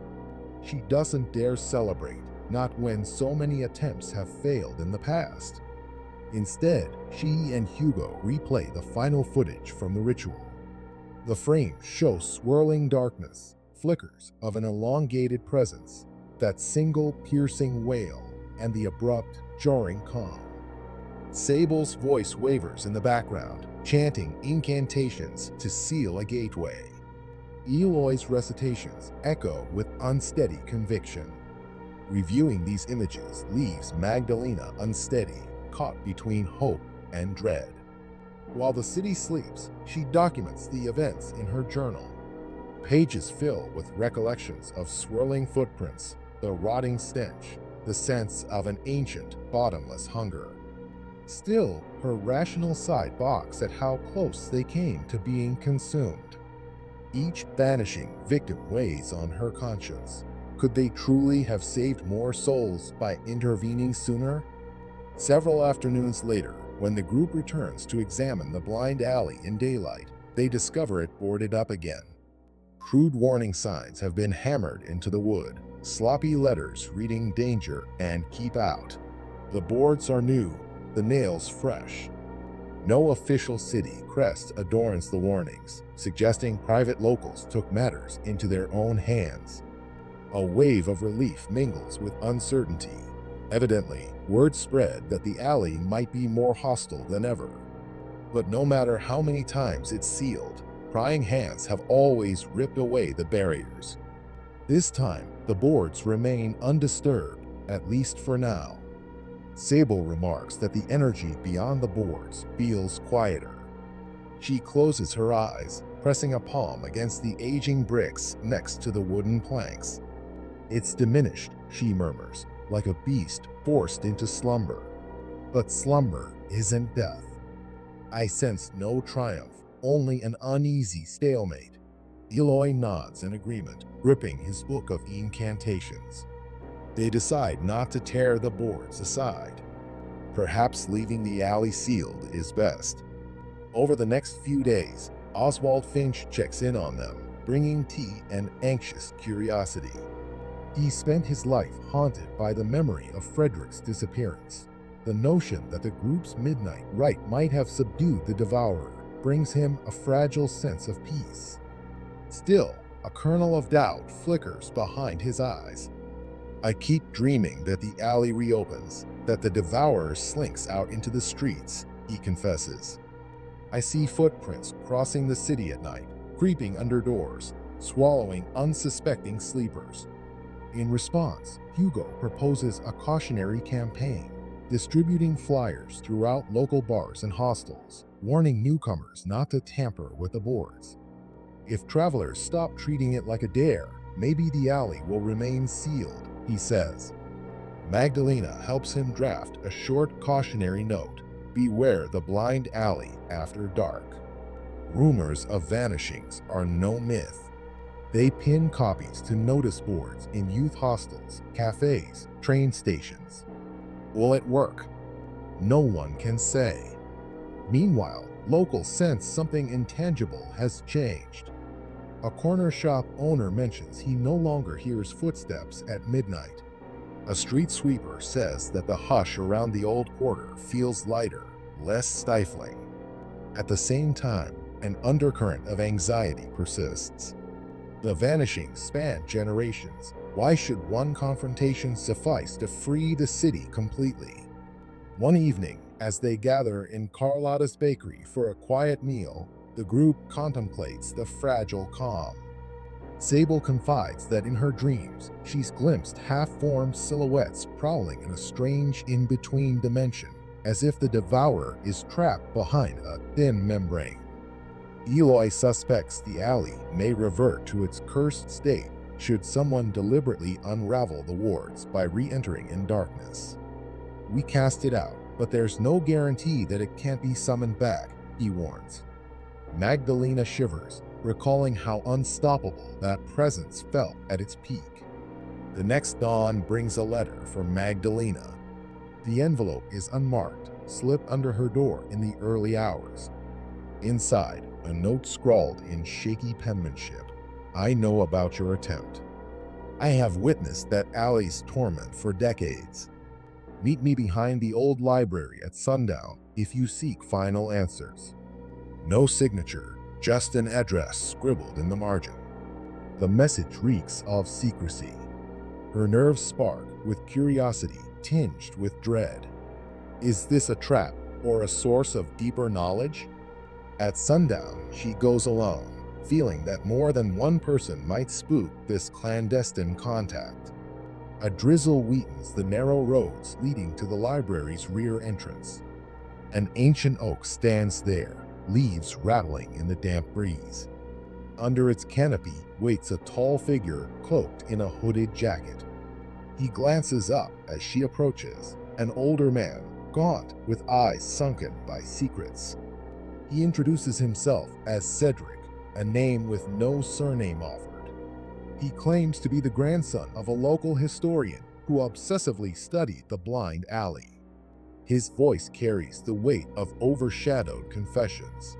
She doesn't dare celebrate, not when so many attempts have failed in the past. Instead, she and Hugo replay the final footage from the ritual. The frames show swirling darkness, flickers of an elongated presence, that single piercing wail, and the abrupt, jarring calm. Sable's voice wavers in the background, chanting incantations to seal a gateway. Eloy's recitations echo with unsteady conviction. Reviewing these images leaves Magdalena unsteady, caught between hope and dread. While the city sleeps, she documents the events in her journal. Pages fill with recollections of swirling footprints, the rotting stench, the sense of an ancient, bottomless hunger. Still, her rational side balks at how close they came to being consumed. Each vanishing victim weighs on her conscience. Could they truly have saved more souls by intervening sooner? Several afternoons later, when the group returns to examine the blind alley in daylight, they discover it boarded up again. Crude warning signs have been hammered into the wood, sloppy letters reading danger and keep out. The boards are new, the nails fresh. No official city crest adorns the warnings, suggesting private locals took matters into their own hands. A wave of relief mingles with uncertainty. Evidently, word spread that the alley might be more hostile than ever. But no matter how many times it's sealed, prying hands have always ripped away the barriers. This time, the boards remain undisturbed, at least for now. Sable remarks that the energy beyond the boards feels quieter. She closes her eyes, pressing a palm against the aging bricks next to the wooden planks. It's diminished, she murmurs, like a beast forced into slumber. But slumber isn't death. I sense no triumph, only an uneasy stalemate. Eloy nods in agreement, gripping his book of incantations. They decide not to tear the boards aside. Perhaps leaving the alley sealed is best. Over the next few days, Oswald Finch checks in on them, bringing tea and anxious curiosity. He spent his life haunted by the memory of Frederick's disappearance. The notion that the group's midnight rite might have subdued the devourer brings him a fragile sense of peace. Still, a kernel of doubt flickers behind his eyes. I keep dreaming that the alley reopens, that the devourer slinks out into the streets, he confesses. I see footprints crossing the city at night, creeping under doors, swallowing unsuspecting sleepers. In response, Hugo proposes a cautionary campaign, distributing flyers throughout local bars and hostels, warning newcomers not to tamper with the boards. If travelers stop treating it like a dare, maybe the alley will remain sealed, he says. Magdalena helps him draft a short cautionary note: beware the blind alley after dark. Rumors of vanishings are no myth. They pin copies to notice boards in youth hostels, cafes, train stations. Will it work? No one can say. Meanwhile, locals sense something intangible has changed. A corner shop owner mentions he no longer hears footsteps at midnight. A street sweeper says that the hush around the old quarter feels lighter, less stifling. At the same time, an undercurrent of anxiety persists. The vanishings span generations. Why should one confrontation suffice to free the city completely? One evening, as they gather in Carlotta's bakery for a quiet meal, the group contemplates the fragile calm. Sable confides that in her dreams, she's glimpsed half-formed silhouettes prowling in a strange in-between dimension, as if the devourer is trapped behind a thin membrane. Eloy suspects the alley may revert to its cursed state should someone deliberately unravel the wards by re-entering in darkness. We cast it out, but there's no guarantee that it can't be summoned back, he warns. Magdalena shivers, recalling how unstoppable that presence felt at its peak. The next dawn brings a letter from Magdalena. The envelope is unmarked, slipped under her door in the early hours. Inside, a note scrawled in shaky penmanship. I know about your attempt. I have witnessed that alley's torment for decades. Meet me behind the old library at sundown if you seek final answers. No signature, just an address scribbled in the margin. The message reeks of secrecy. Her nerves spark with curiosity tinged with dread. Is this a trap or a source of deeper knowledge? At sundown, she goes alone, feeling that more than one person might spook this clandestine contact. A drizzle wheatens the narrow roads leading to the library's rear entrance. An ancient oak stands there, leaves rattling in the damp breeze. Under its canopy waits a tall figure cloaked in a hooded jacket. He glances up as she approaches, an older man, gaunt with eyes sunken by secrets. He introduces himself as Cedric, a name with no surname offered. He claims to be the grandson of a local historian who obsessively studied the blind alley. His voice carries the weight of overshadowed confessions.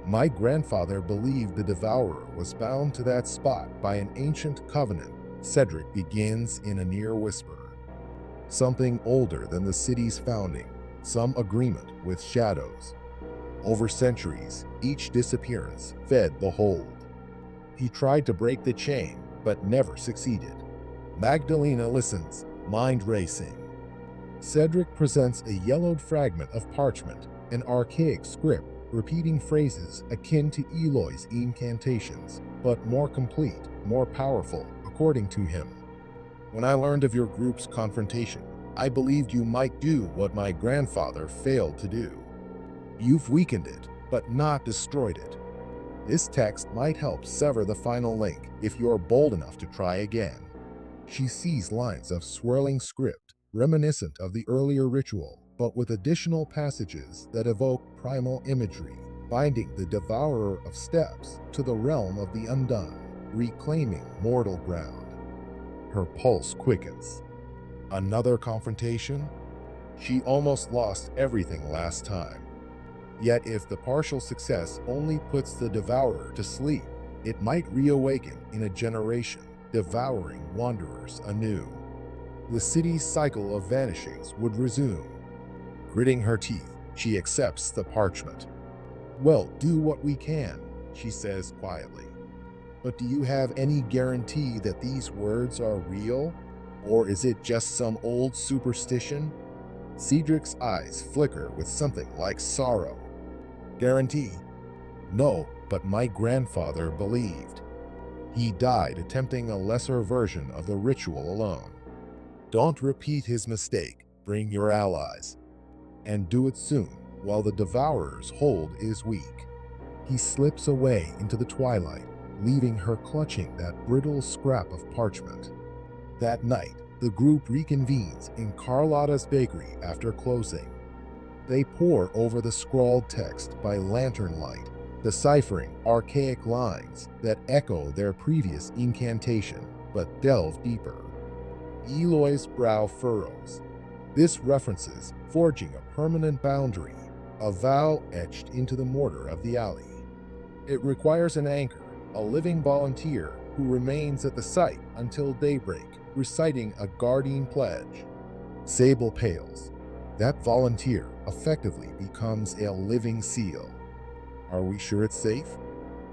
My grandfather believed the devourer was bound to that spot by an ancient covenant, Cedric begins in a near whisper. Something older than the city's founding, some agreement with shadows. Over centuries, each disappearance fed the hold. He tried to break the chain, but never succeeded. Magdalena listens, mind racing. Cedric presents a yellowed fragment of parchment, an archaic script repeating phrases akin to Eloy's incantations, but more complete, more powerful, according to him. When I learned of your group's confrontation, I believed you might do what my grandfather failed to do. You've weakened it, but not destroyed it. This text might help sever the final link if you're bold enough to try again. She sees lines of swirling script, reminiscent of the earlier ritual, but with additional passages that evoke primal imagery, binding the devourer of steps to the realm of the undone, reclaiming mortal ground. Her pulse quickens. Another confrontation? She almost lost everything last time. Yet if the partial success only puts the devourer to sleep, it might reawaken in a generation, devouring wanderers anew. The city's cycle of vanishings would resume. Gritting her teeth, she accepts the parchment. "We'll do what we can," she says quietly. "But do you have any guarantee that these words are real? Or is it just some old superstition?" Cedric's eyes flicker with something like sorrow. "Guarantee? No, but my grandfather believed. He died attempting a lesser version of the ritual alone. Don't repeat his mistake. Bring your allies. And do it soon, while the devourer's hold is weak." He slips away into the twilight, leaving her clutching that brittle scrap of parchment. That night, the group reconvenes in Carlotta's bakery after closing. They pore over the scrawled text by lantern light, deciphering archaic lines that echo their previous incantation, but delve deeper. Eloy's brow furrows. This references forging a permanent boundary, a vow etched into the mortar of the alley. It requires an anchor, a living volunteer who remains at the site until daybreak, reciting a guardian pledge. Sable pales. That volunteer effectively becomes a living seal. Are we sure it's safe?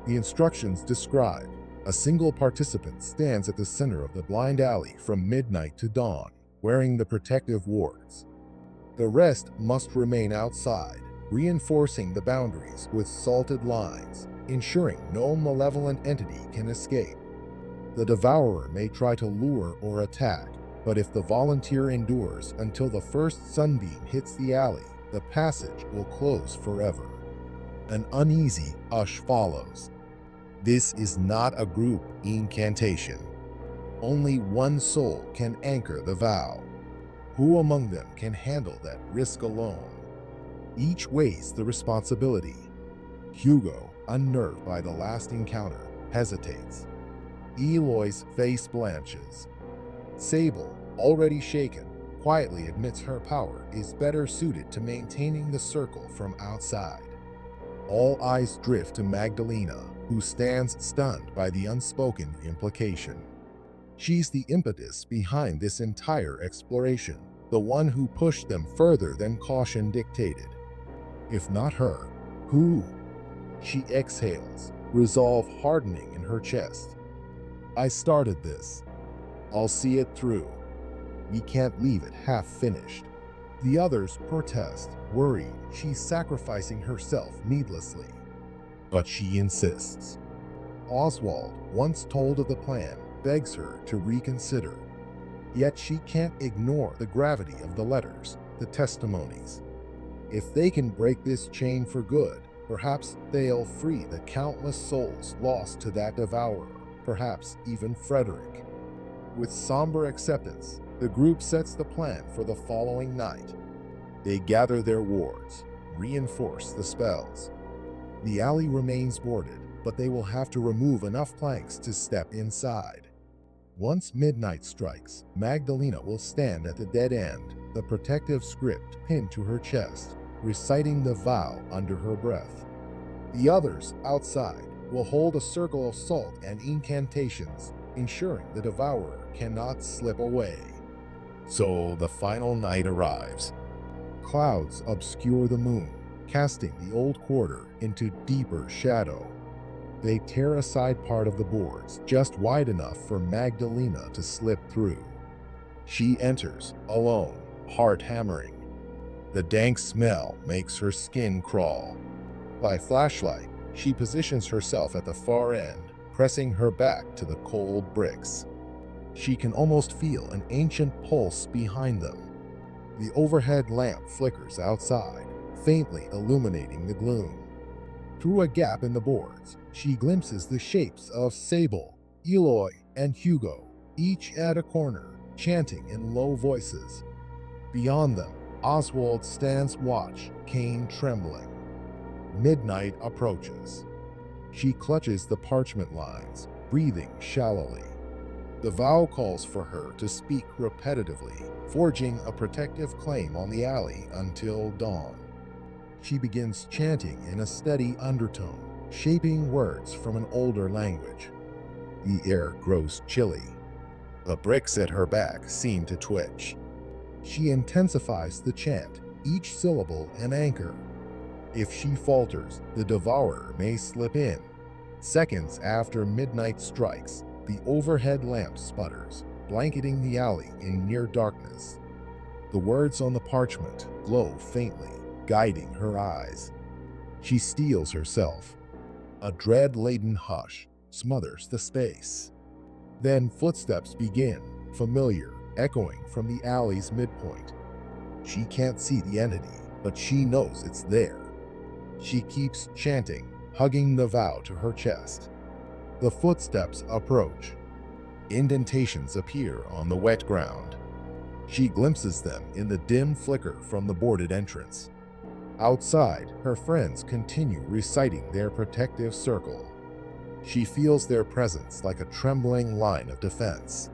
The instructions describe a single participant stands at the center of the blind alley from midnight to dawn, wearing the protective wards. The rest must remain outside, reinforcing the boundaries with salted lines, ensuring no malevolent entity can escape. The devourer may try to lure or attack, but if the volunteer endures until the first sunbeam hits the alley, the passage will close forever. An uneasy hush follows. This is not a group incantation. Only one soul can anchor the vow. Who among them can handle that risk alone? Each weighs the responsibility. Hugo, unnerved by the last encounter, hesitates. Eloy's face blanches. Sable, already shaken, quietly admits her power is better suited to maintaining the circle from outside. All eyes drift to Magdalena, who stands stunned by the unspoken implication. She's the impetus behind this entire exploration, the one who pushed them further than caution dictated. If not her, who? She exhales, resolve hardening in her chest. "I started this. I'll see it through. We can't leave it half-finished." The others protest, worried she's sacrificing herself needlessly. But she insists. Oswald, once told of the plan, begs her to reconsider. Yet she can't ignore the gravity of the letters, the testimonies. If they can break this chain for good, perhaps they'll free the countless souls lost to that devourer, perhaps even Frederick. With somber acceptance, the group sets the plan for the following night. They gather their wards, reinforce the spells. The alley remains boarded, but they will have to remove enough planks to step inside. Once midnight strikes, Magdalena will stand at the dead end, the protective script pinned to her chest, reciting the vow under her breath. The others, outside, will hold a circle of salt and incantations, ensuring the devourer cannot slip away. So the final night arrives. Clouds obscure the moon, casting the old quarter into deeper shadow. They tear aside part of the boards, just wide enough for Magdalena to slip through. She enters, alone, heart hammering. The dank smell makes her skin crawl. By flashlight, she positions herself at the far end, pressing her back to the cold bricks. She can almost feel an ancient pulse behind them. The overhead lamp flickers outside, faintly illuminating the gloom. Through a gap in the boards, she glimpses the shapes of Sable, Eloy, and Hugo, each at a corner, chanting in low voices. Beyond them, Oswald stands watch, cane trembling. Midnight approaches. She clutches the parchment lines, breathing shallowly. The vow calls for her to speak repetitively, forging a protective claim on the alley until dawn. She begins chanting in a steady undertone, shaping words from an older language. The air grows chilly. The bricks at her back seem to twitch. She intensifies the chant, each syllable an anchor. If she falters, the devourer may slip in. Seconds after midnight strikes, the overhead lamp sputters, blanketing the alley in near darkness. The words on the parchment glow faintly, guiding her eyes. She steels herself. A dread-laden hush smothers the space. Then footsteps begin, familiar, echoing from the alley's midpoint. She can't see the entity, but she knows it's there. She keeps chanting, hugging the vow to her chest. The footsteps approach. Indentations appear on the wet ground. She glimpses them in the dim flicker from the boarded entrance. Outside, her friends continue reciting their protective circle. She feels their presence like a trembling line of defense.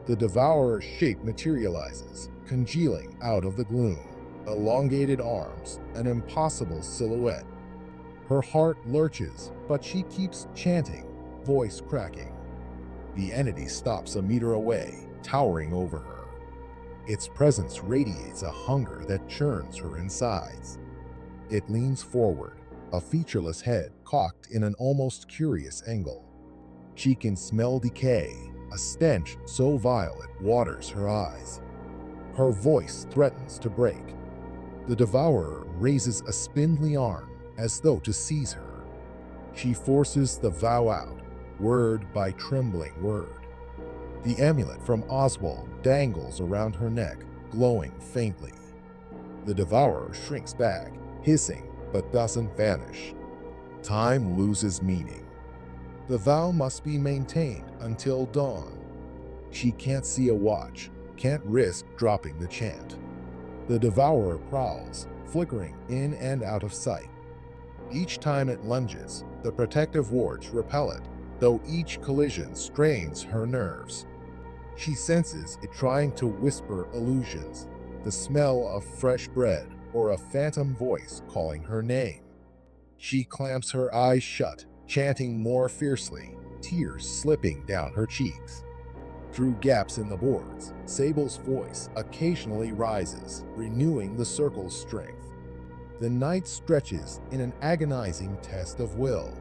The devourer's shape materializes, congealing out of the gloom. Elongated arms, an impossible silhouette. Her heart lurches, but she keeps chanting, voice cracking. The entity stops a meter away, towering over her. Its presence radiates a hunger that churns her insides. It leans forward, a featureless head cocked in an almost curious angle. She can smell decay, a stench so vile it waters her eyes. Her voice threatens to break. The devourer raises a spindly arm as though to seize her. She forces the vow out, word by trembling word. The amulet from Oswald dangles around her neck, glowing faintly. The devourer shrinks back, hissing, but doesn't vanish. Time loses meaning. The vow must be maintained until dawn. She can't see a watch, can't risk dropping the chant. The devourer prowls, flickering in and out of sight. Each time it lunges, the protective wards repel it, though each collision strains her nerves. She senses it trying to whisper illusions, the smell of fresh bread or a phantom voice calling her name. She clamps her eyes shut, chanting more fiercely, tears slipping down her cheeks. Through gaps in the boards, Sable's voice occasionally rises, renewing the circle's strength. The night stretches in an agonizing test of will.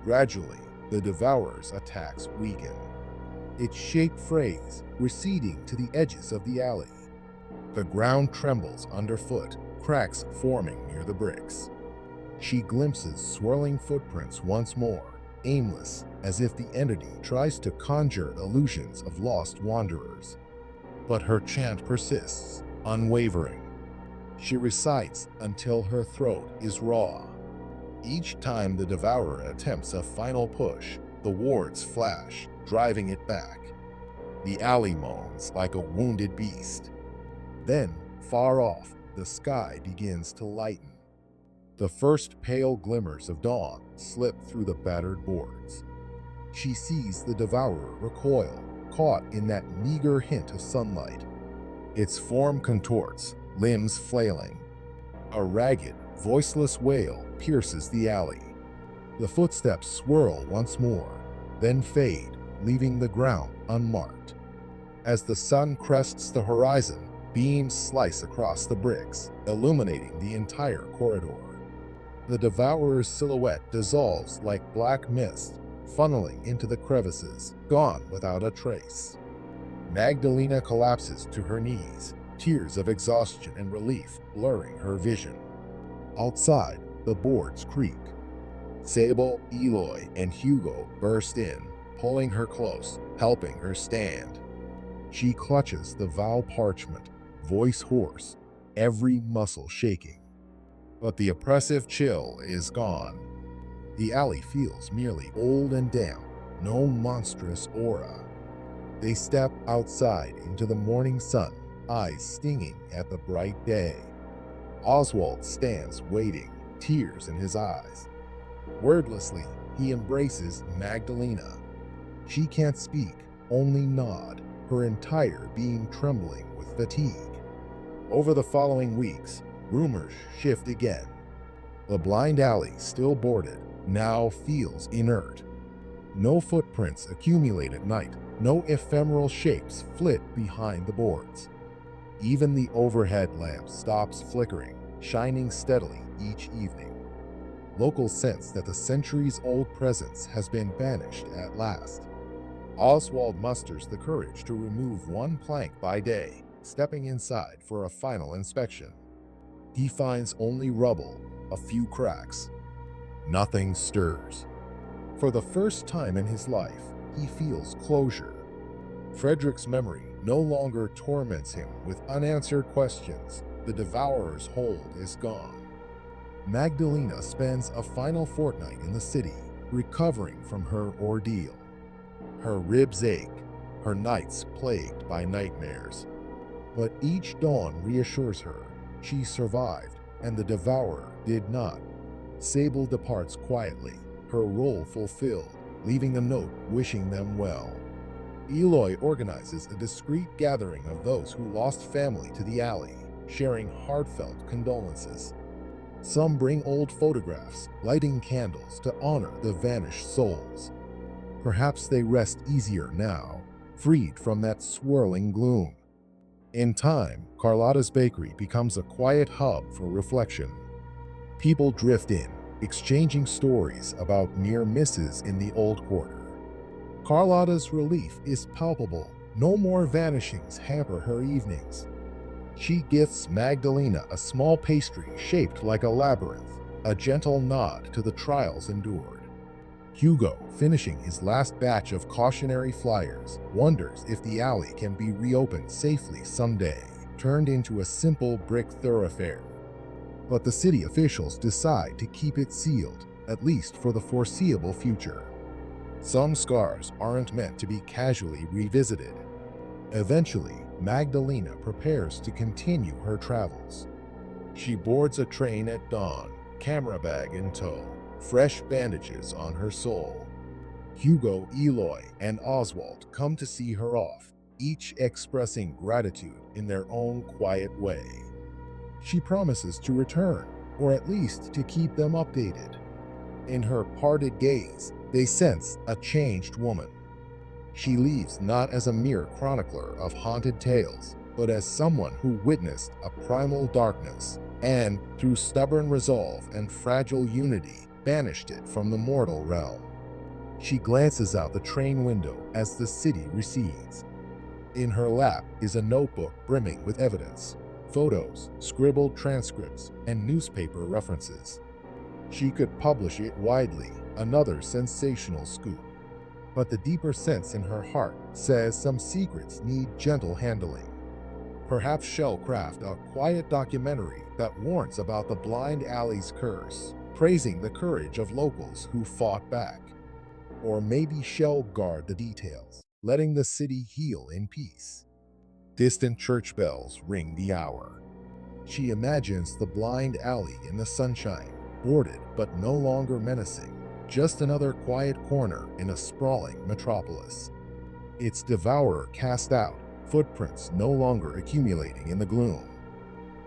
Gradually, the devourer's attacks weaken. Its shape frays, receding to the edges of the alley. The ground trembles underfoot, cracks forming near the bricks. She glimpses swirling footprints once more, aimless, as if the entity tries to conjure illusions of lost wanderers. But her chant persists, unwavering. She recites until her throat is raw. Each time the devourer attempts a final push, the wards flash, driving it back. The alley moans like a wounded beast. Then, far off, the sky begins to lighten. The first pale glimmers of dawn slip through the battered boards. She sees the devourer recoil, caught in that meager hint of sunlight. Its form contorts, limbs flailing. A ragged, voiceless wail pierces the alley. The footsteps swirl once more, then fade, leaving the ground unmarked. As the sun crests the horizon, beams slice across the bricks, illuminating the entire corridor. The devourer's silhouette dissolves like black mist, funneling into the crevices, gone without a trace. Magdalena collapses to her knees, tears of exhaustion and relief blurring her vision. Outside, the boards creak. Sable, Eloy, and Hugo burst in, pulling her close, helping her stand. She clutches the vow parchment, voice hoarse, every muscle shaking. But the oppressive chill is gone. The alley feels merely old and damp, no monstrous aura. They step outside into the morning sun, eyes stinging at the bright day. Oswald stands waiting, tears in his eyes. Wordlessly, he embraces Magdalena. She can't speak, only nod, her entire being trembling with fatigue. Over the following weeks, rumors shift again. The blind alley, still boarded, now feels inert. No footprints accumulate at night, no ephemeral shapes flit behind the boards. Even the overhead lamp stops flickering, shining steadily each evening. Locals sense that the centuries-old presence has been banished at last. Oswald musters the courage to remove one plank by day, stepping inside for a final inspection. He finds only rubble, a few cracks. Nothing stirs. For the first time in his life, he feels closure. Frederick's memory no longer torments him with unanswered questions. The devourer's hold is gone. Magdalena spends a final fortnight in the city, recovering from her ordeal. Her ribs ache, her nights plagued by nightmares. But each dawn reassures her she survived, and the devourer did not. Sable departs quietly, her role fulfilled, leaving a note wishing them well. Eloy organizes a discreet gathering of those who lost family to the alley, sharing heartfelt condolences. Some bring old photographs, lighting candles to honor the vanished souls. Perhaps they rest easier now, freed from that swirling gloom. In time, Carlotta's bakery becomes a quiet hub for reflection. People drift in, exchanging stories about near misses in the old quarter. Carlotta's relief is palpable. No more vanishings hamper her evenings. She gifts Magdalena a small pastry shaped like a labyrinth, a gentle nod to the trials endured. Hugo, finishing his last batch of cautionary flyers, wonders if the alley can be reopened safely someday, turned into a simple brick thoroughfare. But the city officials decide to keep it sealed, at least for the foreseeable future. Some scars aren't meant to be casually revisited. Eventually, Magdalena prepares to continue her travels. She boards a train at dawn, camera bag in tow, fresh bandages on her soul. Hugo, Eloy, and Oswald come to see her off, each expressing gratitude in their own quiet way. She promises to return, or at least to keep them updated. In her parted gaze, they sense a changed woman. She leaves not as a mere chronicler of haunted tales, but as someone who witnessed a primal darkness and, through stubborn resolve and fragile unity, banished it from the mortal realm. She glances out the train window as the city recedes. In her lap is a notebook brimming with evidence, photos, scribbled transcripts, and newspaper references. She could publish it widely, another sensational scoop. But the deeper sense in her heart says some secrets need gentle handling. Perhaps she'll craft a quiet documentary that warns about the blind alley's curse, praising the courage of locals who fought back. Or maybe she'll guard the details, letting the city heal in peace. Distant church bells ring the hour. She imagines the blind alley in the sunshine, boarded but no longer menacing, just another quiet corner in a sprawling metropolis. Its devourer cast out, footprints no longer accumulating in the gloom.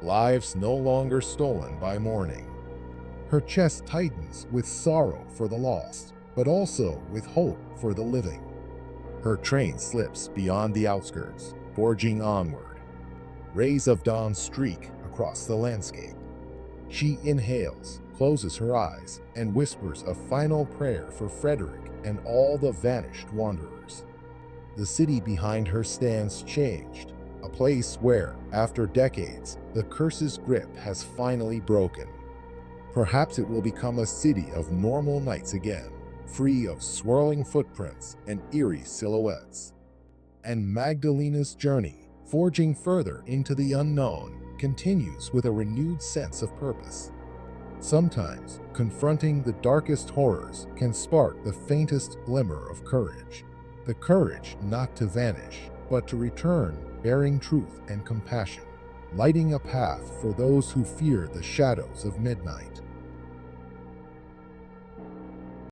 Lives no longer stolen by mourning. Her chest tightens with sorrow for the lost, but also with hope for the living. Her train slips beyond the outskirts, forging onward. Rays of dawn streak across the landscape. She inhales, closes her eyes, and whispers a final prayer for Frederick and all the vanished wanderers. The city behind her stands changed, a place where, after decades, the curse's grip has finally broken. Perhaps it will become a city of normal nights again, free of swirling footprints and eerie silhouettes. And Magdalena's journey, forging further into the unknown, continues with a renewed sense of purpose. Sometimes, confronting the darkest horrors can spark the faintest glimmer of courage. The courage not to vanish, but to return bearing truth and compassion, lighting a path for those who fear the shadows of midnight.